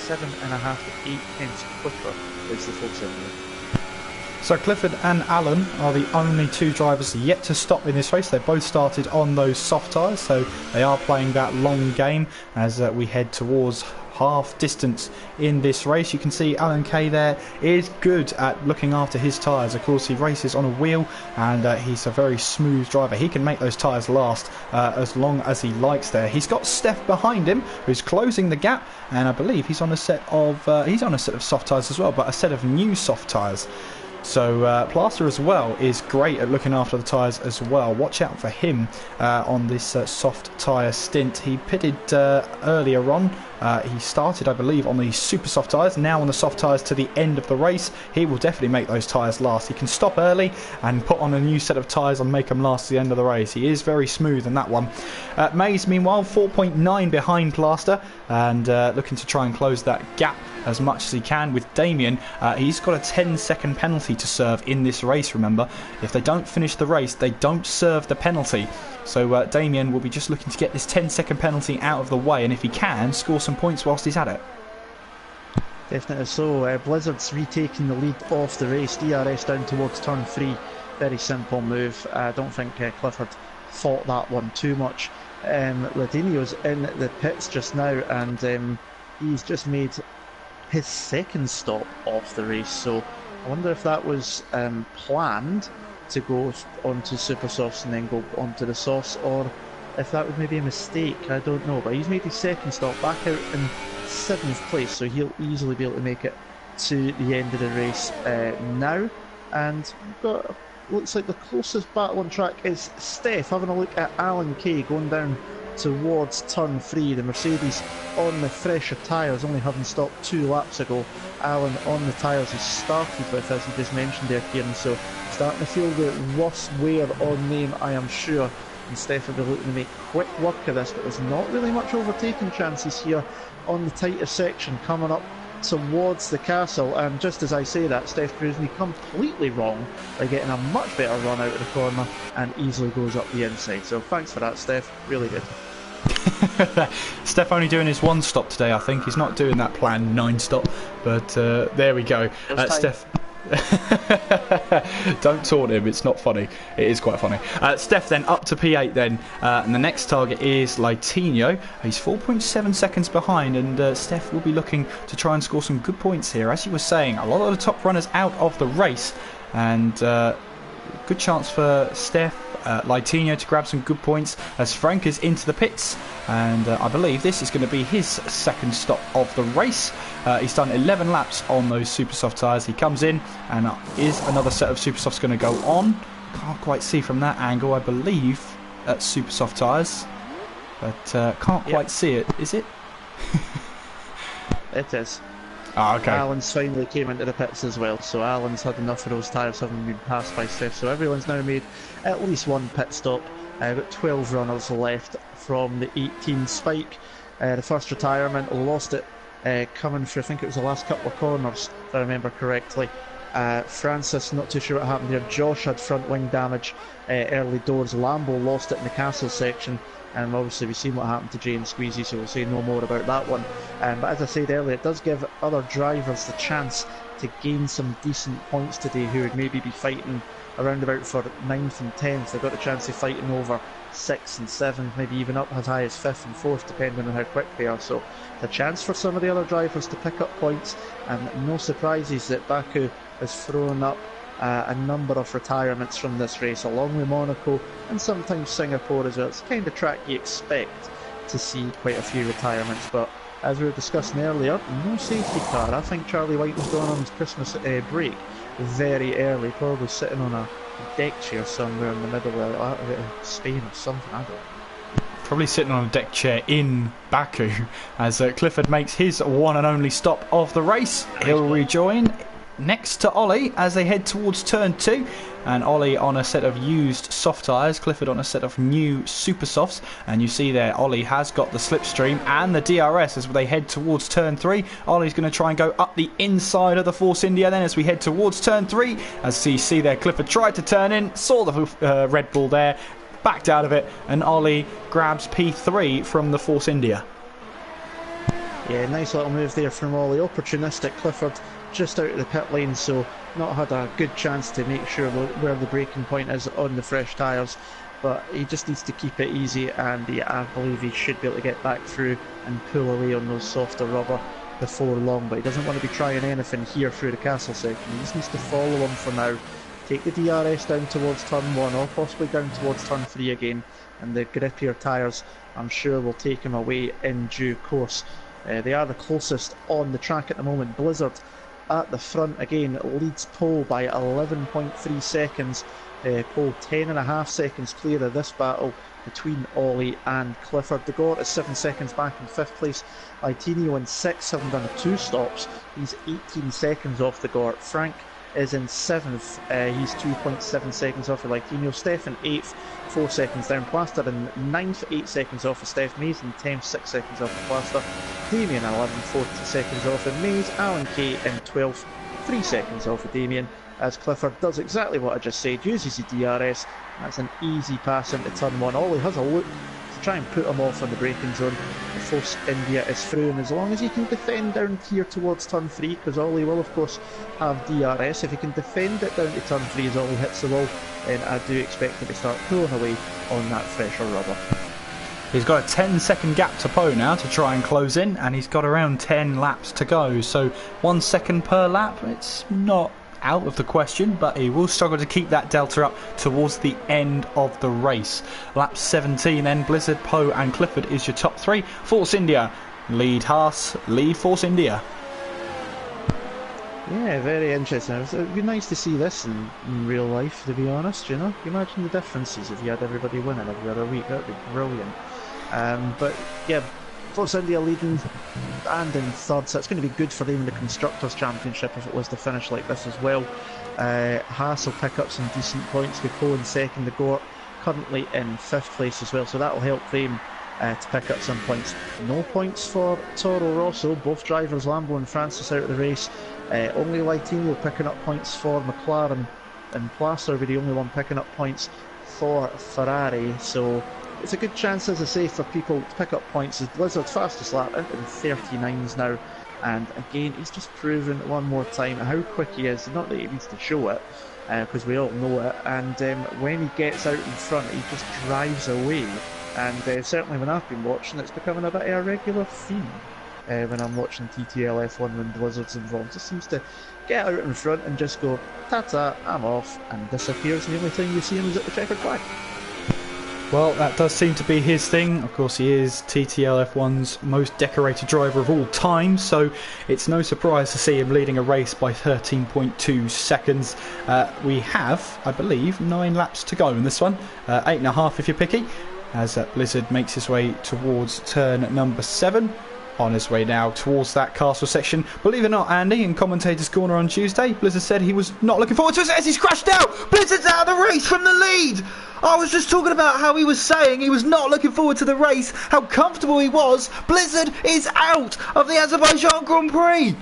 7.5 to 8 tenths quicker is the full simulator. So Clifford and Allen are the only two drivers yet to stop in this race. They both started on those soft tyres, so they are playing that long game as we head towards half distance in this race. You can see Alan Kay there is good at looking after his tyres. Of course, he races on a wheel, and he's a very smooth driver. He can make those tyres last as long as he likes there. He's got Steph behind him, who's closing the gap, and I believe he's on a set of soft tyres as well, but a set of new soft tyres. So Plaster as well is great at looking after the tyres as well. Watch out for him on this soft tyre stint. He pitted earlier on. He started, I believe, on the super soft tyres, now on the soft tyres to the end of the race. He will definitely make those tyres last. He can stop early and put on a new set of tyres and make them last to the end of the race. He is very smooth in that one. Mays, meanwhile, 4.9 behind Plaster, and looking to try and close that gap as much as he can with Damien. He's got a 10-second penalty to serve in this race, remember. If they don't finish the race, they don't serve the penalty. So Damien will be just looking to get this 10-second penalty out of the way, and if he can, score some points whilst he's at it. Definitely so. Blizzard's retaking the lead off the race. DRS down towards turn 3. Very simple move. I don't think Clifford fought that one too much. Ladinho's in the pits just now, and he's just made his second stop off the race, so I wonder if that was planned to go onto super softs and then go onto the softs, or if that was maybe a mistake. I don't know, but he's made his second stop, back out in 7th place, so he'll easily be able to make it to the end of the race now. And we've got, looks like the closest battle on track is Steph having a look at Alan Kay going down towards turn 3. The Mercedes on the fresher tyres, only having stopped 2 laps ago. Alan on the tyres he started with, as you just mentioned there, Kieran, so starting to feel the worst wear on name, I am sure, and Steph will be looking to make quick work of this, but there's not really much overtaking chances here on the tighter section coming up towards the castle. And just as I say that, Steph proves me completely wrong by getting a much better run out of the corner and easily goes up the inside. So thanks for that, Steph, really good. Steph only doing his 1 stop today, I think. He's not doing that planned 9 stop, but there we go. Steph, don't taunt him, it's not funny. It is quite funny. Steph then up to P8 then, and the next target is Ladinho. He's 4.7 seconds behind, and Steph will be looking to try and score some good points here. As you were saying, a lot of the top runners out of the race, and good chance for Steph, Ladinho to grab some good points as Frank is into the pits, and I believe this is going to be his second stop of the race. He's done 11 laps on those super soft tyres. He comes in, and is another set of super softs going to go on? Can't quite see from that angle. I believe that's super soft tyres, but can't quite see it. Is it? It is. Oh, okay. Alan's finally came into the pits as well, so Alan's had enough of those tyres having been passed by Steph, so everyone's now made at least one pit stop. Got 12 runners left from the 18 Spike. The first retirement, lost it coming through, I think it was the last couple of corners, if I remember correctly. Francis, not too sure what happened there. Josh had front wing damage early doors. Lambo lost it in the castle section. And obviously we've seen what happened to Jay and Squeezy, so we'll say no more about that one. But as I said earlier, it does give other drivers the chance to gain some decent points today who would maybe be fighting around about for 9th and 10th. They've got the chance of fighting over 6th and 7th, maybe even up as high as 5th and 4th, depending on how quick they are. So the chance for some of the other drivers to pick up points, and no surprises that Baku has thrown up a number of retirements from this race, along with Monaco and sometimes Singapore as well. It's the kind of track you expect to see quite a few retirements, but as we were discussing earlier, no safety car. I think Charlie White was going on his Christmas break very early, probably sitting on a deck chair somewhere in the middle of Spain or something, I don't know. Probably sitting on a deck chair in Baku as Clifford makes his one and only stop of the race. He'll rejoin next to Ollie as they head towards turn 2, and Ollie on a set of used soft tyres, Clifford on a set of new super softs, and you see there Ollie has got the slipstream and the DRS as they head towards turn 3. Ollie's going to try and go up the inside of the Force India then as we head towards turn 3. As you see there, Clifford tried to turn in, saw the Red Bull there, backed out of it, and Ollie grabs P3 from the Force India. Yeah, nice little move there from Ollie. Opportunistic. Clifford just out of the pit lane, so not had a good chance to make sure where the braking point is on the fresh tyres, but he just needs to keep it easy, and I believe he should be able to get back through and pull away on those softer rubber before long. But he doesn't want to be trying anything here through the castle section. He just needs to follow him for now, take the DRS down towards turn 1 or possibly down towards turn 3 again, and the grippier tyres I'm sure will take him away in due course. They are the closest on the track at the moment. Blizzard at the front again, leads pole by 11.3 seconds. Pole 10.5 seconds clear of this battle between Ollie and Clifford. De Gort is 7 seconds back in 5th place. Litinho in 6th, having done 2 stops. He's 18 seconds off De Gort. Frank is in 7th. He's 2.7 seconds off of Litinho. Steph in 8th, 4 seconds down. Plaster in 9th, 8 seconds off of Steph. Mays in 10th, 6 seconds off of Plaster. Damien 11th, 40 seconds off of Mays. Alan Kay in 12th, 3 seconds off of Damien. As Clifford does exactly what I just said, uses the DRS. That's an easy pass into turn 1. Ollie has a look to try and put him off on the braking zone. The Force India is through, and as long as he can defend down here towards turn 3, because Ollie will of course have DRS, if he can defend it down to turn 3 as Ollie hits the wall, then I do expect him to start pulling away on that fresher rubber. He's got a 10-second gap to Poe now to try and close in, and he's got around 10 laps to go, so 1 second per lap. It's not out of the question, but he will struggle to keep that delta up towards the end of the race. Lap 17 then, Blizzard, Poe and Clifford is your top 3. Force India lead Haas, lead Force India. Yeah, very interesting. It would be nice to see this in real life, to be honest, you know. Can you imagine the differences if you had everybody winning every other week? That would be brilliant. But yeah, Force India leading and in 3rd, so it's going to be good for them in the Constructors' Championship if it was to finish like this as well. Haas will pick up some decent points with Poe in 2nd, De Gort currently in 5th place as well, so that will help them to pick up some points. No points for Toro Rosso, both drivers, Lambo and Francis, out of the race. Only Litinho picking up points for McLaren, and Placer will be the only one picking up points for Ferrari, so it's a good chance, as I say, for people to pick up points. As Blizzard's fastest lap into the 39s now, and again he's just proven one more time how quick he is. Not that he needs to show it, because we all know it, and when he gets out in front he just drives away, and certainly when I've been watching, it's becoming a bit of a regular theme when I'm watching TTL F1 when Blizzard's involved. Just seems to get out in front and just go ta-ta, I'm off, and disappears, and the only time you see him is at the checkered flag. Well, that does seem to be his thing. Of course, he is TTL F1's most decorated driver of all time, so it's no surprise to see him leading a race by 13.2 seconds. We have, I believe, 9 laps to go in this one. 8.5 if you're picky, as Blizzard makes his way towards turn number 7. on his way now towards that castle section. Believe it or not, Andy, in Commentator's Corner on Tuesday, Blizzard said he was not looking forward to it as he's crashed out. Blizzard's out of the race from the lead. I was just talking about how he was saying he was not looking forward to the race, how comfortable he was. Blizzard is out of the Azerbaijan Grand Prix.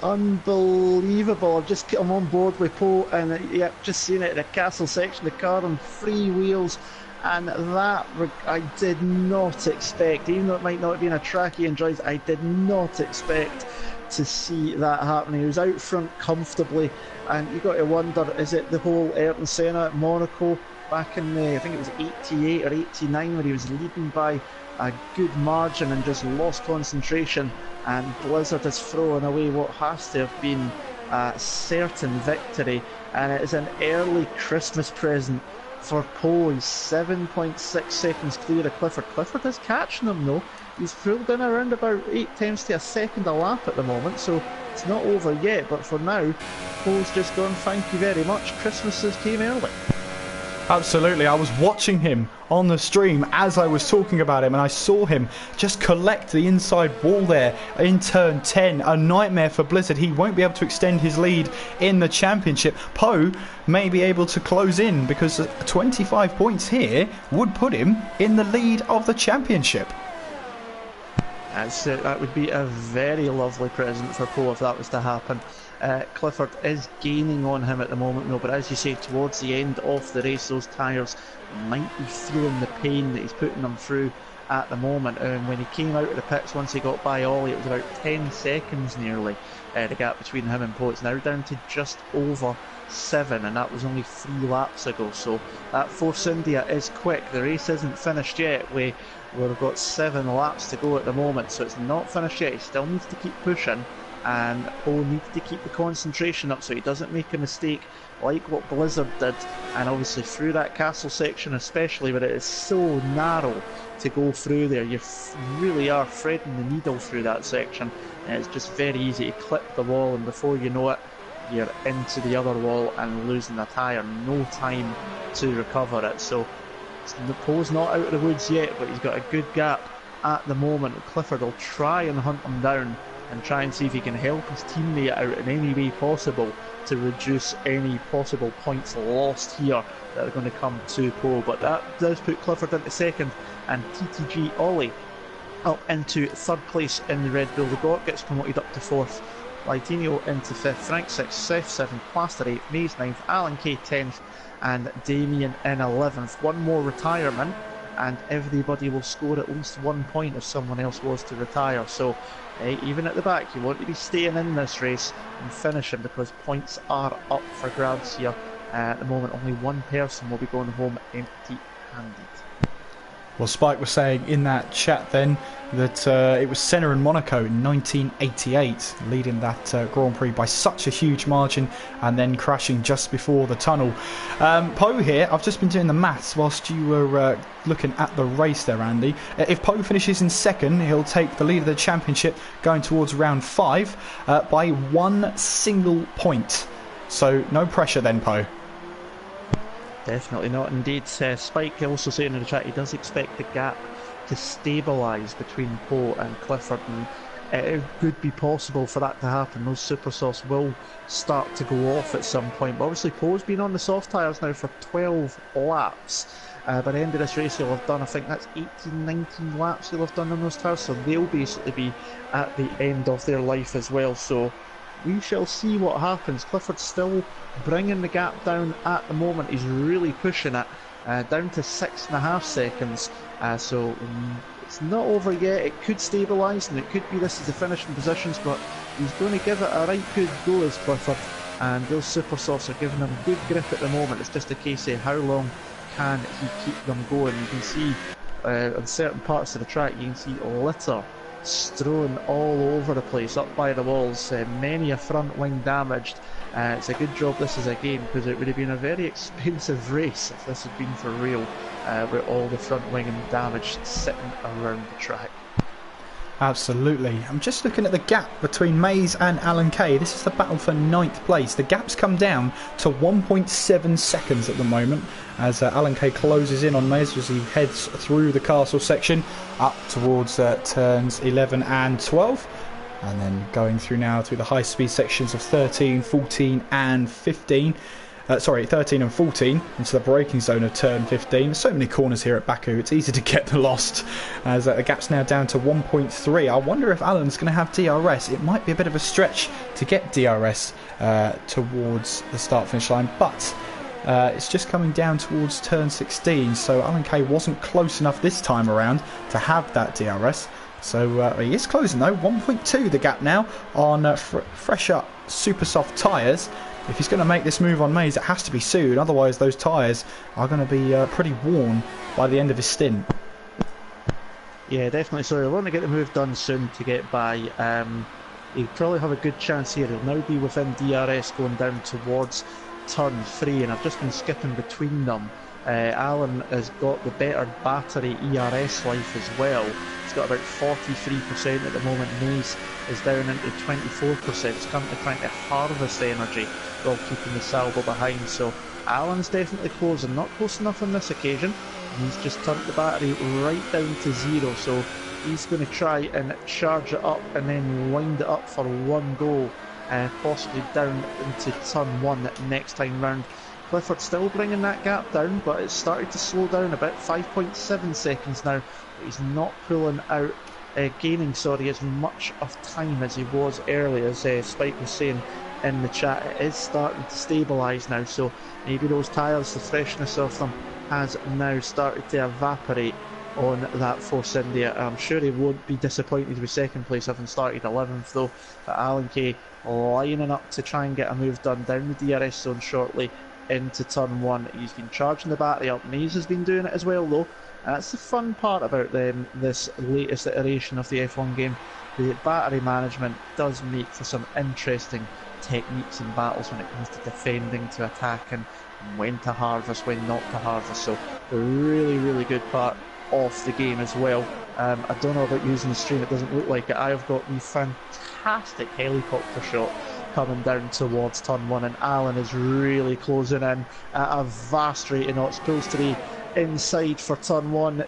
Unbelievable. I'm on board with Poe, and just seeing it in the castle section, the car on three wheels, and that I did not expect, even though it might not have been a track he enjoys, I did not expect to see that happening. He was out front comfortably, and you got to wonder, is it the whole Ayrton Senna at Monaco back in I think it was 88 or 89, where he was leading by a good margin and just lost concentration, and Blizzard is throwing away what has to have been a certain victory, and it is an early Christmas present for Poe. He's 7.6 seconds clear of Clifford. Clifford is catching him though. He's pulled in around about 8 tenths to a second a lap at the moment, so it's not over yet, but for now Poe's just gone, thank you very much, Christmases came early. Absolutely, I was watching him on the stream as I was talking about him, and I saw him just collect the inside wall there in turn 10. A nightmare for Blizzard. He won't be able to extend his lead in the championship. Poe may be able to close in, because 25 points here would put him in the lead of the championship. That would be a very lovely present for Poe if that was to happen. Clifford is gaining on him at the moment though, but as you say, towards the end of the race, those tyres might be feeling the pain that he's putting them through at the moment. When he came out of the pits, once he got by Ollie, it was about 10 seconds nearly, the gap between him and Poe. It's now down to just over 7, and that was only 3 laps ago, so that Force India is quick. The race isn't finished yet. We've got 7 laps to go at the moment, so it's not finished yet. He still needs to keep pushing, and Poe needs to keep the concentration up so he doesn't make a mistake like what Blizzard did, and obviously through that castle section especially, where it is so narrow to go through there, you really are threading the needle through that section, and it's just very easy to clip the wall, and before you know it, you're into the other wall and losing a tyre. No time to recover it. So Poe's not out of the woods yet, but he's got a good gap at the moment. Clifford will try and hunt him down and try and see if he can help his teammate out in any way possible to reduce any possible points lost here that are going to come to Poe. But that does put Clifford into second, and TTG Ollie up into third place in the Red Bull. The Gort gets promoted up to fourth, Litinho into 5th, Frank 6th, Seth 7th, Plaster 8th, Maze 9th, Alan K 10th, and Damien in 11th. One more retirement and everybody will score at least 1 point if someone else was to retire. So even at the back, you want to be staying in this race and finishing, because points are up for grabs here. At the moment, only one person will be going home empty-handed. Well, Spike was saying in that chat then that it was Senna and Monaco in 1988 leading that Grand Prix by such a huge margin and then crashing just before the tunnel. Poe here, I've just been doing the maths whilst you were looking at the race there, Andy. If Poe finishes in second, he'll take the lead of the championship going towards round 5 by 1 single point. So no pressure then, Poe. Definitely not indeed. Spike also saying in the chat he does expect the gap to stabilise between Poe and Clifford, and it would be possible for that to happen. Those super softs will start to go off at some point, but obviously Poe's been on the soft tyres now for 12 laps. By the end of this race he'll have done, I think that's 18-19 laps he'll have done on those tyres, so they'll basically be at the end of their life as well. So we shall see what happens. Clifford's still bringing the gap down at the moment. He's really pushing it down to 6.5 seconds. So it's not over yet. It could stabilise and it could be this is the finishing positions, but he's going to give it a right good go as Clifford. And those super softs are giving him good grip at the moment. It's just a case of how long can he keep them going. You can see on certain parts of the track, you can see litter strewn all over the place up by the walls, many a front wing damaged. It's a good job this is a game, because it would have been a very expensive race if this had been for real, with all the front wing and damage sitting around the track. Absolutely. I'm just looking at the gap between Mays and Alan Kay. This is the battle for 9th place. The gap's come down to 1.7 seconds at the moment as Alan Kay closes in on Mays as he heads through the castle section up towards turns 11 and 12. And then going through now through the high-speed sections of 13, 14 and 15. 13 and 14 into the braking zone of turn 15. There's so many corners here at Baku, it's easy to get lost as the gap's now down to 1.3. I wonder if Alan's going to have DRS. It might be a bit of a stretch to get DRS towards the start-finish line, but it's just coming down towards turn 16, so Alan Kay wasn't close enough this time around to have that DRS. So he is closing though, 1.2 the gap now on fresher super soft tyres. If he's going to make this move on Mays, it has to be soon, otherwise those tyres are going to be pretty worn by the end of his stint. Yeah, definitely. So he'll want to get the move done soon to get by. He'll probably have a good chance here. He'll now be within DRS going down towards turn 3, and I've just been skipping between them. Alan has got the better battery ERS life as well. He's got about 43% at the moment. Mays is down into 24%. It's currently trying to harvest energy while keeping the Salvo behind. So Alan's definitely closing, not close enough on this occasion. He's just turned the battery right down to 0. So he's going to try and charge it up and then wind it up for one go, possibly down into turn 1 next time round. Clifford still bringing that gap down, but it's started to slow down a bit, 5.7 seconds now. But he's not pulling out, gaining as much of time as he was earlier, as Spike was saying in the chat. It is starting to stabilise now, so maybe those tyres, the freshness of them has now started to evaporate on that Force India. I'm sure he won't be disappointed with second place, having started 11th though. But Alan Kay lining up to try and get a move done down the DRS zone shortly into turn 1. He's been charging the battery up. Mays has been doing it as well though. That's the fun part about this latest iteration of the F1 game. The battery management does make for some interesting techniques in battles when it comes to defending, to attacking, when to harvest, when not to harvest. So a really good part of the game as well. I don't know about using the stream, it doesn't look like it. I've got the fantastic helicopter shot coming down towards turn 1, and Alan is really closing in at a vast rate of knots. Pulls to the inside for turn 1.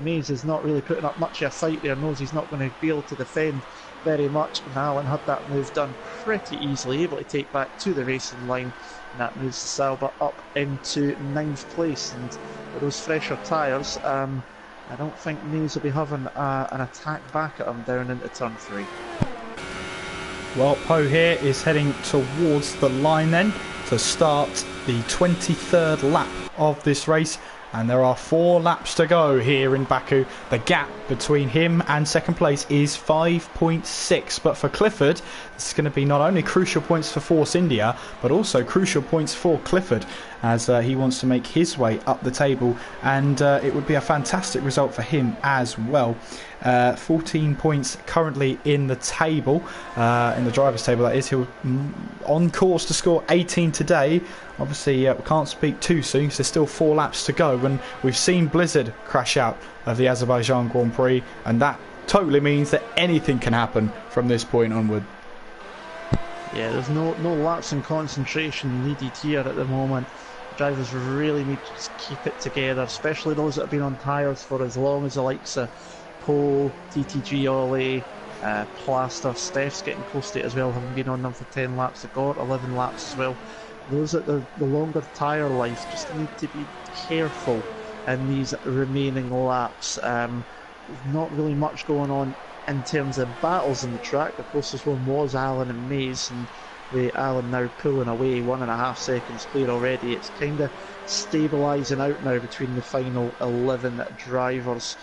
Mays is not really putting up much of a fight there, knows he's not going to be able to defend very much, and Alan had that move done pretty easily, able to take back to the racing line, and that moves Salva up into 9th place. And with those fresher tyres, I don't think Mays will be having an attack back at him down into turn 3. Well, Poe here is heading towards the line then to start the 23rd lap of this race, and there are 4 laps to go here in Baku. The gap between him and second place is 5.6, but for Clifford this is going to be not only crucial points for Force India but also crucial points for Clifford as he wants to make his way up the table, and it would be a fantastic result for him as well. 14 points currently in the table, in the drivers' table that is. He'll on course to score 18 today. Obviously we can't speak too soon because there's still 4 laps to go, and we've seen Blizzard crash out of the Azerbaijan Grand Prix, and that totally means that anything can happen from this point onward. Yeah, there's no lapse in concentration needed here at the moment. Drivers really need to just keep it together, especially those that have been on tyres for as long as the likes of Pole, TTG Ollie, Plaster. Steph's getting close to it as well, having been on them for 10 laps. They've got 11 laps as well. Those at the longer tyre life just need to be careful in these remaining laps. Not really much going on in terms of battles in the track. The closest one was Alan and Mays, and with Alan now pulling away 1.5 seconds clear already. It's kind of stabilising out now between the final 11 drivers.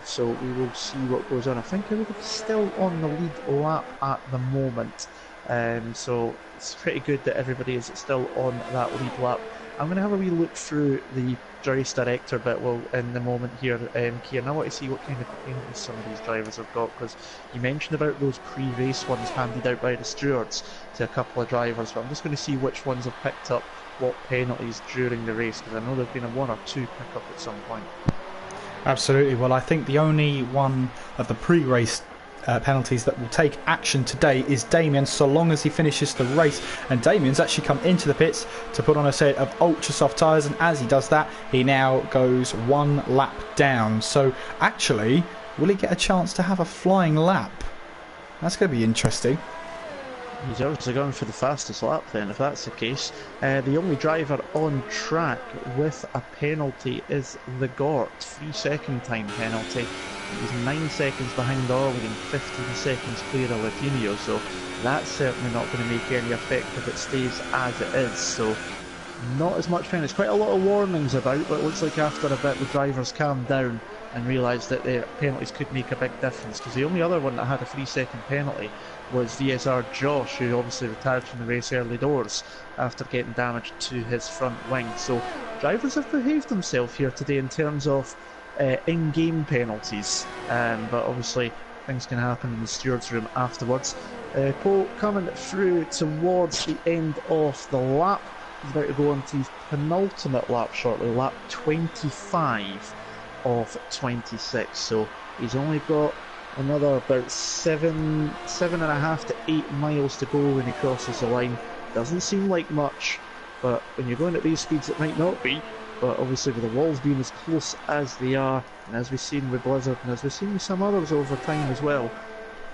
So we will see what goes on. I think everybody's still on the lead lap at the moment. So it's pretty good that everybody is still on that lead lap. I'm going to have a wee look through the race director bit in the moment here, Kieran. I want to see what kind of penalties some of these drivers have got, because you mentioned about those pre-race ones handed out by the stewards to a couple of drivers, but I'm just going to see which ones have picked up what penalties during the race, because I know there have been a 1 or 2 pick up at some point. Absolutely. Well, I think the only one of the pre-race penalties that will take action today is Damien, so long as he finishes the race. And Damien's actually come into the pits to put on a set of ultra soft tyres, and as he does that, he now goes 1 lap down. So actually, will he get a chance to have a flying lap? That's going to be interesting. He's obviously going for the fastest lap then, if that's the case. The only driver on track with a penalty is the Gort. 3-second time penalty. He's 9 seconds behind Orley and 15 seconds clear of Latinio, so that's certainly not going to make any effect if it stays as it is. So not as much penalties. Quite a lot of warnings about, but it looks like after a bit the drivers calmed down and realised that the penalties could make a big difference, because the only other one that had a 3-second penalty was VSR Josh, who obviously retired from the race early doors after getting damage to his front wing. So drivers have behaved themselves here today in terms of in-game penalties, but obviously things can happen in the stewards room afterwards. Paul coming through towards the end of the lap. He's about to go on to his penultimate lap shortly, lap 25 of 26, so he's only got another about 7.5 to 8 miles to go when he crosses the line. Doesn't seem like much, but when you're going at these speeds it might not be. But obviously with the walls being as close as they are, and as we've seen with Blizzard and as we've seen with some others over time as well,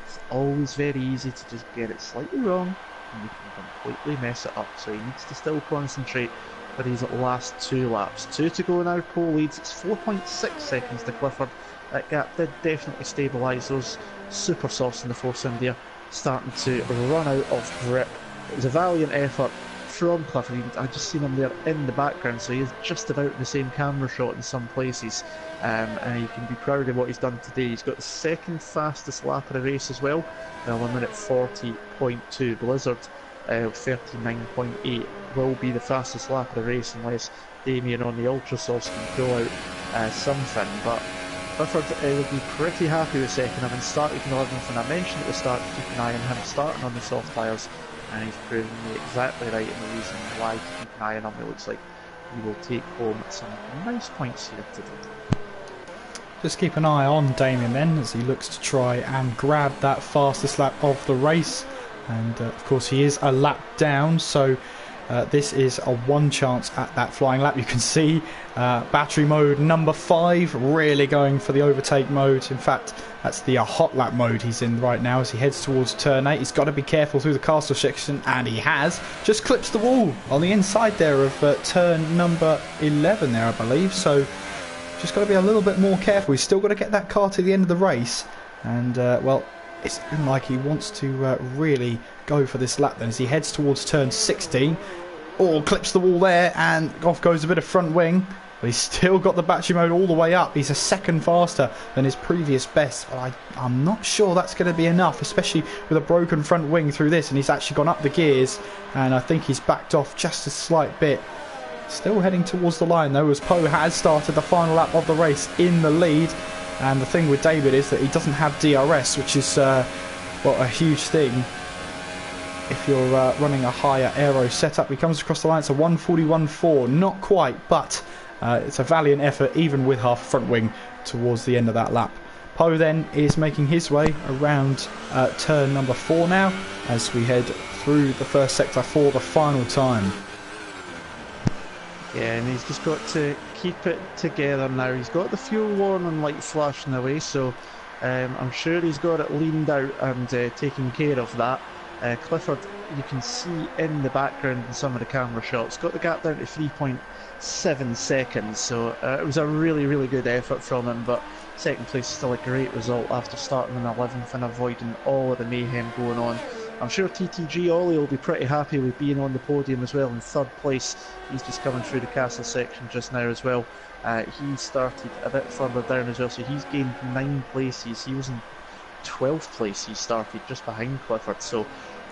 it's always very easy to just get it slightly wrong and you can completely mess it up. So he needs to still concentrate for his last 2 laps. 2 to go now, Pole leads. It's 4.6 seconds to Clifford. That gap did definitely stabilise. Those super softs in the force India starting to run out of grip. It was a valiant effort from Clifford. I just seen him there in the background, so he is just about in the same camera shot in some places, and he can be proud of what he's done today. He's got the 2nd fastest lap of the race as well, 1 minute 40.2. Blizzard 39.8 will be the fastest lap of the race unless Damien on the Ultrasofts can pull out something. But Clifford would be pretty happy with 2nd, having started in 11th, and I mentioned at the start to keep an eye on him starting on the soft tyres, and he's proven me exactly right in the reason why to keep an eye on him. It looks like he will take home some nice points here today. Just keep an eye on Damien then as he looks to try and grab that fastest lap of the race. And of course he is a lap down, so this is a 1 chance at that flying lap. You can see battery mode number 5 really going for the overtake mode. In fact, that's the hot lap mode he's in right now as he heads towards turn 8. He's got to be careful through the castle section, and he has just clips the wall on the inside there of turn number 11 there, I believe. So just got to be a little bit more careful. He's still got to get that car to the end of the race, and well, it's looking like he wants to really go for this lap then as he heads towards turn 16. Oh, clips the wall there, and off goes a bit of front wing. But he's still got the battery mode all the way up. He's a 2nd faster than his previous best. But I'm not sure that's going to be enough, especially with a broken front wing through this. And he's actually gone up the gears, and I think he's backed off just a slight bit. Still heading towards the line though, as Poe has started the final lap of the race in the lead. And the thing with David is that he doesn't have DRS, which is well, a huge thing if you're running a higher aero setup. He comes across the line. It's a 141.4, not quite, but it's a valiant effort even with half front wing towards the end of that lap. Poe then is making his way around turn number 4 now as we head through the first sector for the final time. Yeah, and he's just got to keep it together now. He's got the fuel warning light flashing away, so I'm sure he's got it leaned out and taking care of that. Clifford, you can see in the background in some of the camera shots, got the gap down to 3.7 seconds, so it was a really, really good effort from him, but 2nd place is still a great result after starting in 11th and avoiding all of the mayhem going on. I'm sure TTG Ollie will be pretty happy with being on the podium as well in 3rd place. He's just coming through the castle section just now as well. He started a bit further down as well, so he's gained 9 places. He was in 12th place, he started just behind Clifford. So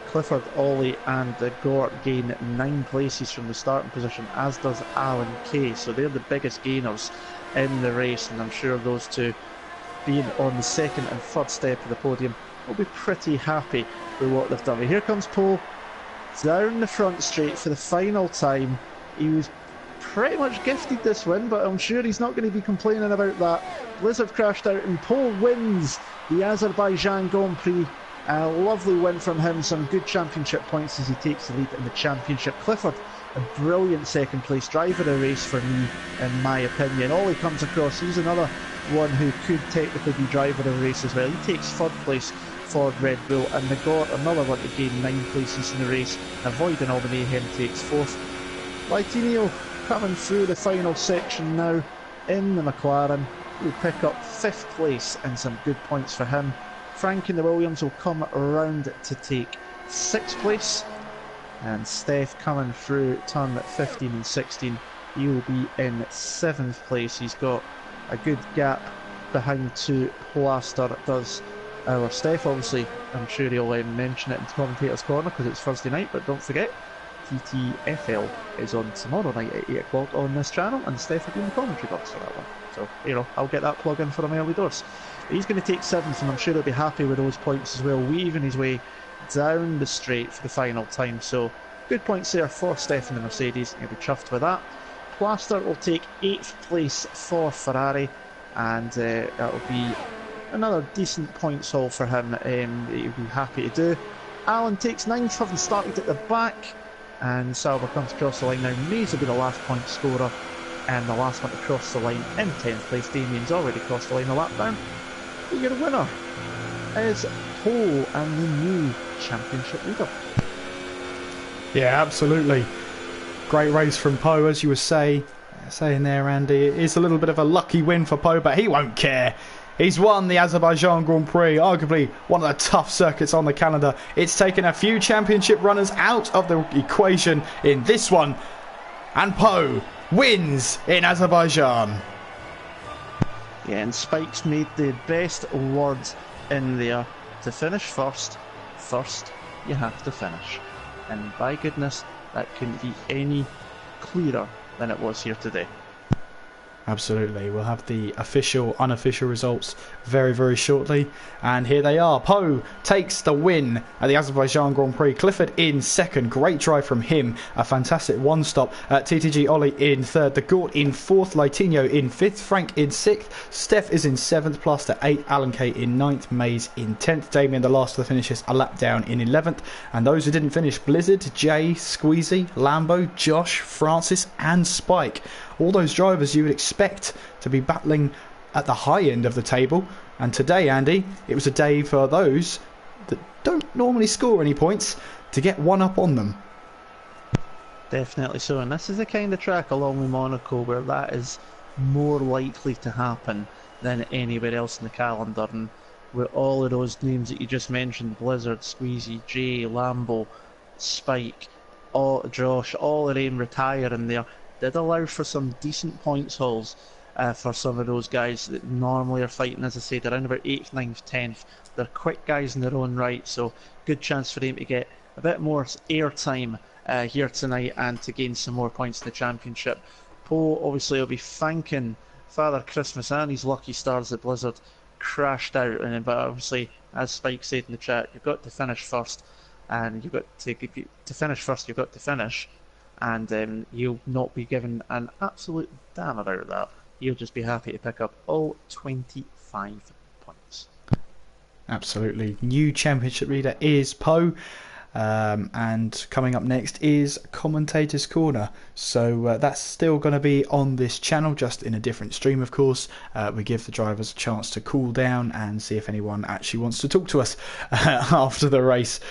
Clifford, Ollie and Gort gain 9 places from the starting position, as does Alan Kay. So they're the biggest gainers in the race, and I'm sure those two being on the 2nd and 3rd step of the podium will be pretty happy with what they've done. But here comes Paul down the front straight for the final time. He was pretty much gifted this win, but I'm sure he's not going to be complaining about that Blizzard crashed out and Paul wins the Azerbaijan Grand Prix. A lovely win from him, some good championship points as he takes the lead in the championship. Clifford, a brilliant second place driver of the race for me, in my opinion. Ollie comes across, he's another one who could technically be driver of the race as well. He takes third place for Red Bull, and Nagor, another one to gain 9 places in the race, avoiding all the mayhem, takes fourth. Litinio coming through the final section now in the McLaren, will pick up 5th place and some good points for him. Frank in the Williams will come around to take 6th place, and Steph coming through turn 15 and 16, he will be in 7th place. He's got a good gap behind to Plaster, does our Steph. Obviously, I'm sure he'll mention it in Commentator's Corner because it's Thursday night, but don't forget, TTFL is on tomorrow night at 8 o'clock on this channel, and Steph will be in the commentary box for that one. So, you know, I'll get that plug in for him early doors. He's going to take 7th, and I'm sure he'll be happy with those points as well, weaving his way down the straight for the final time. So, good points there for Steph in the Mercedes. He'll be chuffed with that. Plaster will take 8th place for Ferrari, and that'll be another decent points haul for him. He'll be happy to do. Alan takes 9th, having started at the back, and Sauber comes across the line now. Mays will be the last point scorer and the last one to cross the line in 10th place. Damien's already crossed the line a lap down. But your winner is Paul and the new championship leader. Yeah, absolutely. Great race from Poe, as you were saying there, Andy. It is a little bit of a lucky win for Poe, but he won't care. He's won the Azerbaijan Grand Prix, arguably one of the tough circuits on the calendar. It's taken a few championship runners out of the equation in this one, and Poe wins in Azerbaijan. Yeah, and Spike's made the best words in there. To finish first, you have to finish. And by goodness, that couldn't be any clearer than it was here today. Absolutely. We'll have the official, unofficial results very, very shortly. And here they are. Poe takes the win at the Azerbaijan Grand Prix. Clifford in second. Great drive from him. A fantastic one-stop. TTG Ollie in third. The Gort in fourth. Litinho in fifth. Frank in sixth. Steph is in seventh. Plaster 8th. Alan K in ninth. Mays in 10th. Damien, the last of the finishers, a lap down in 11th. And those who didn't finish, Blizzard, Jay, Squeezy, Lambo, Josh, Francis and Spike. All those drivers you would expect to be battling at the high end of the table. And today, Andy, it was a day for those that don't normally score any points to get one up on them. Definitely so, and this is the kind of track along with Monaco where that is more likely to happen than anywhere else in the calendar. And with all of those names that you just mentioned, Blizzard, Squeezy, Jay, Lambo, Spike, Josh, all of them retiring there, did allow for some decent points hauls for some of those guys that normally are fighting, as I said, around about 8th, 9th, 10th. They're quick guys in their own right, so good chance for them to get a bit more airtime here tonight and to gain some more points in the championship. Poe obviously will be thanking Father Christmas and his lucky stars that Blizzard crashed out, but obviously, as Spike said in the chat, you've got to finish first, and you've got to finish first, you've got to finish. And you'll not be given an absolute damn about that. You'll just be happy to pick up all 25 points. Absolutely. New championship leader is Poe. And coming up next is Commentator's Corner. So that's still going to be on this channel, just in a different stream, of course. We give the drivers a chance to cool down and see if anyone actually wants to talk to us after the race.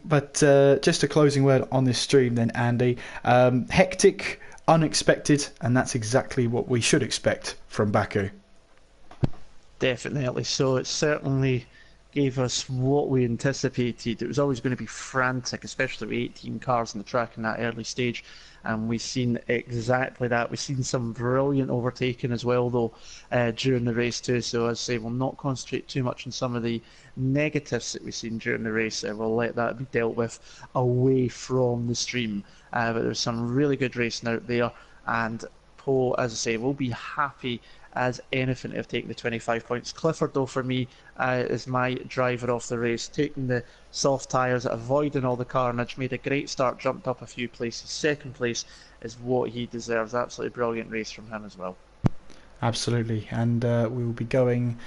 But just a closing word on this stream then, Andy. Hectic, unexpected, and that's exactly what we should expect from Baku. Definitely so. It certainly gave us what we anticipated. It was always going to be frantic, especially with 18 cars on the track in that early stage. And we've seen exactly that. We've seen some brilliant overtaking as well, though, during the race too. So as I say, we'll not concentrate too much on some of the negatives that we've seen during the race. We'll let that be dealt with away from the stream. But there's some really good racing out there. And Poe, as I say, will be happy as anything to have taken the 25 points. Clifford, though, for me, is my driver off the race, taking the soft tyres, avoiding all the carnage, made a great start, jumped up a few places. Second place is what he deserves. Absolutely brilliant race from him as well. Absolutely, and we will be going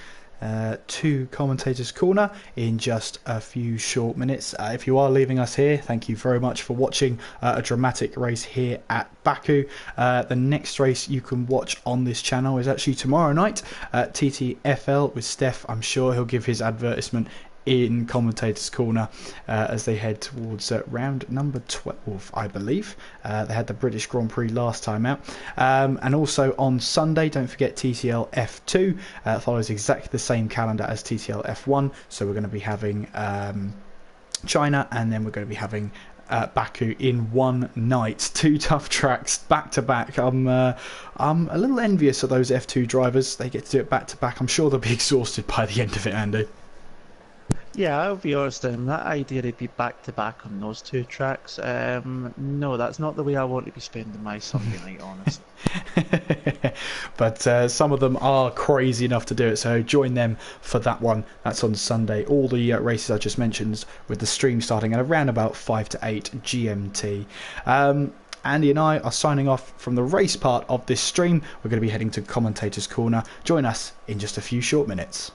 to Commentators Corner in just a few short minutes. If you are leaving us here, thank you very much for watching a dramatic race here at Baku. The next race you can watch on this channel is actually tomorrow night at TTFL with Steph. I'm sure he'll give his advertisement in Commentators Corner as they head towards round number 12, I believe. They had the British Grand Prix last time out. And also on Sunday, don't forget TTL F2 follows exactly the same calendar as TTL F1, so we're going to be having China, and then we're going to be having Baku in one night. Two tough tracks back to back. I'm a little envious of those F2 drivers. They get to do it back to back. I'm sure they'll be exhausted by the end of it, Andy. Yeah, I'll be honest, that idea to be back to back on those two tracks, no, that's not the way I want to be spending my Sunday night, honestly. But some of them are crazy enough to do it, so join them for that one. That's on Sunday. All the races I just mentioned, with the stream starting at around about 5 to 8 GMT. Andy and I are signing off from the race part of this stream. We're going to be heading to Commentators Corner. Join us in just a few short minutes.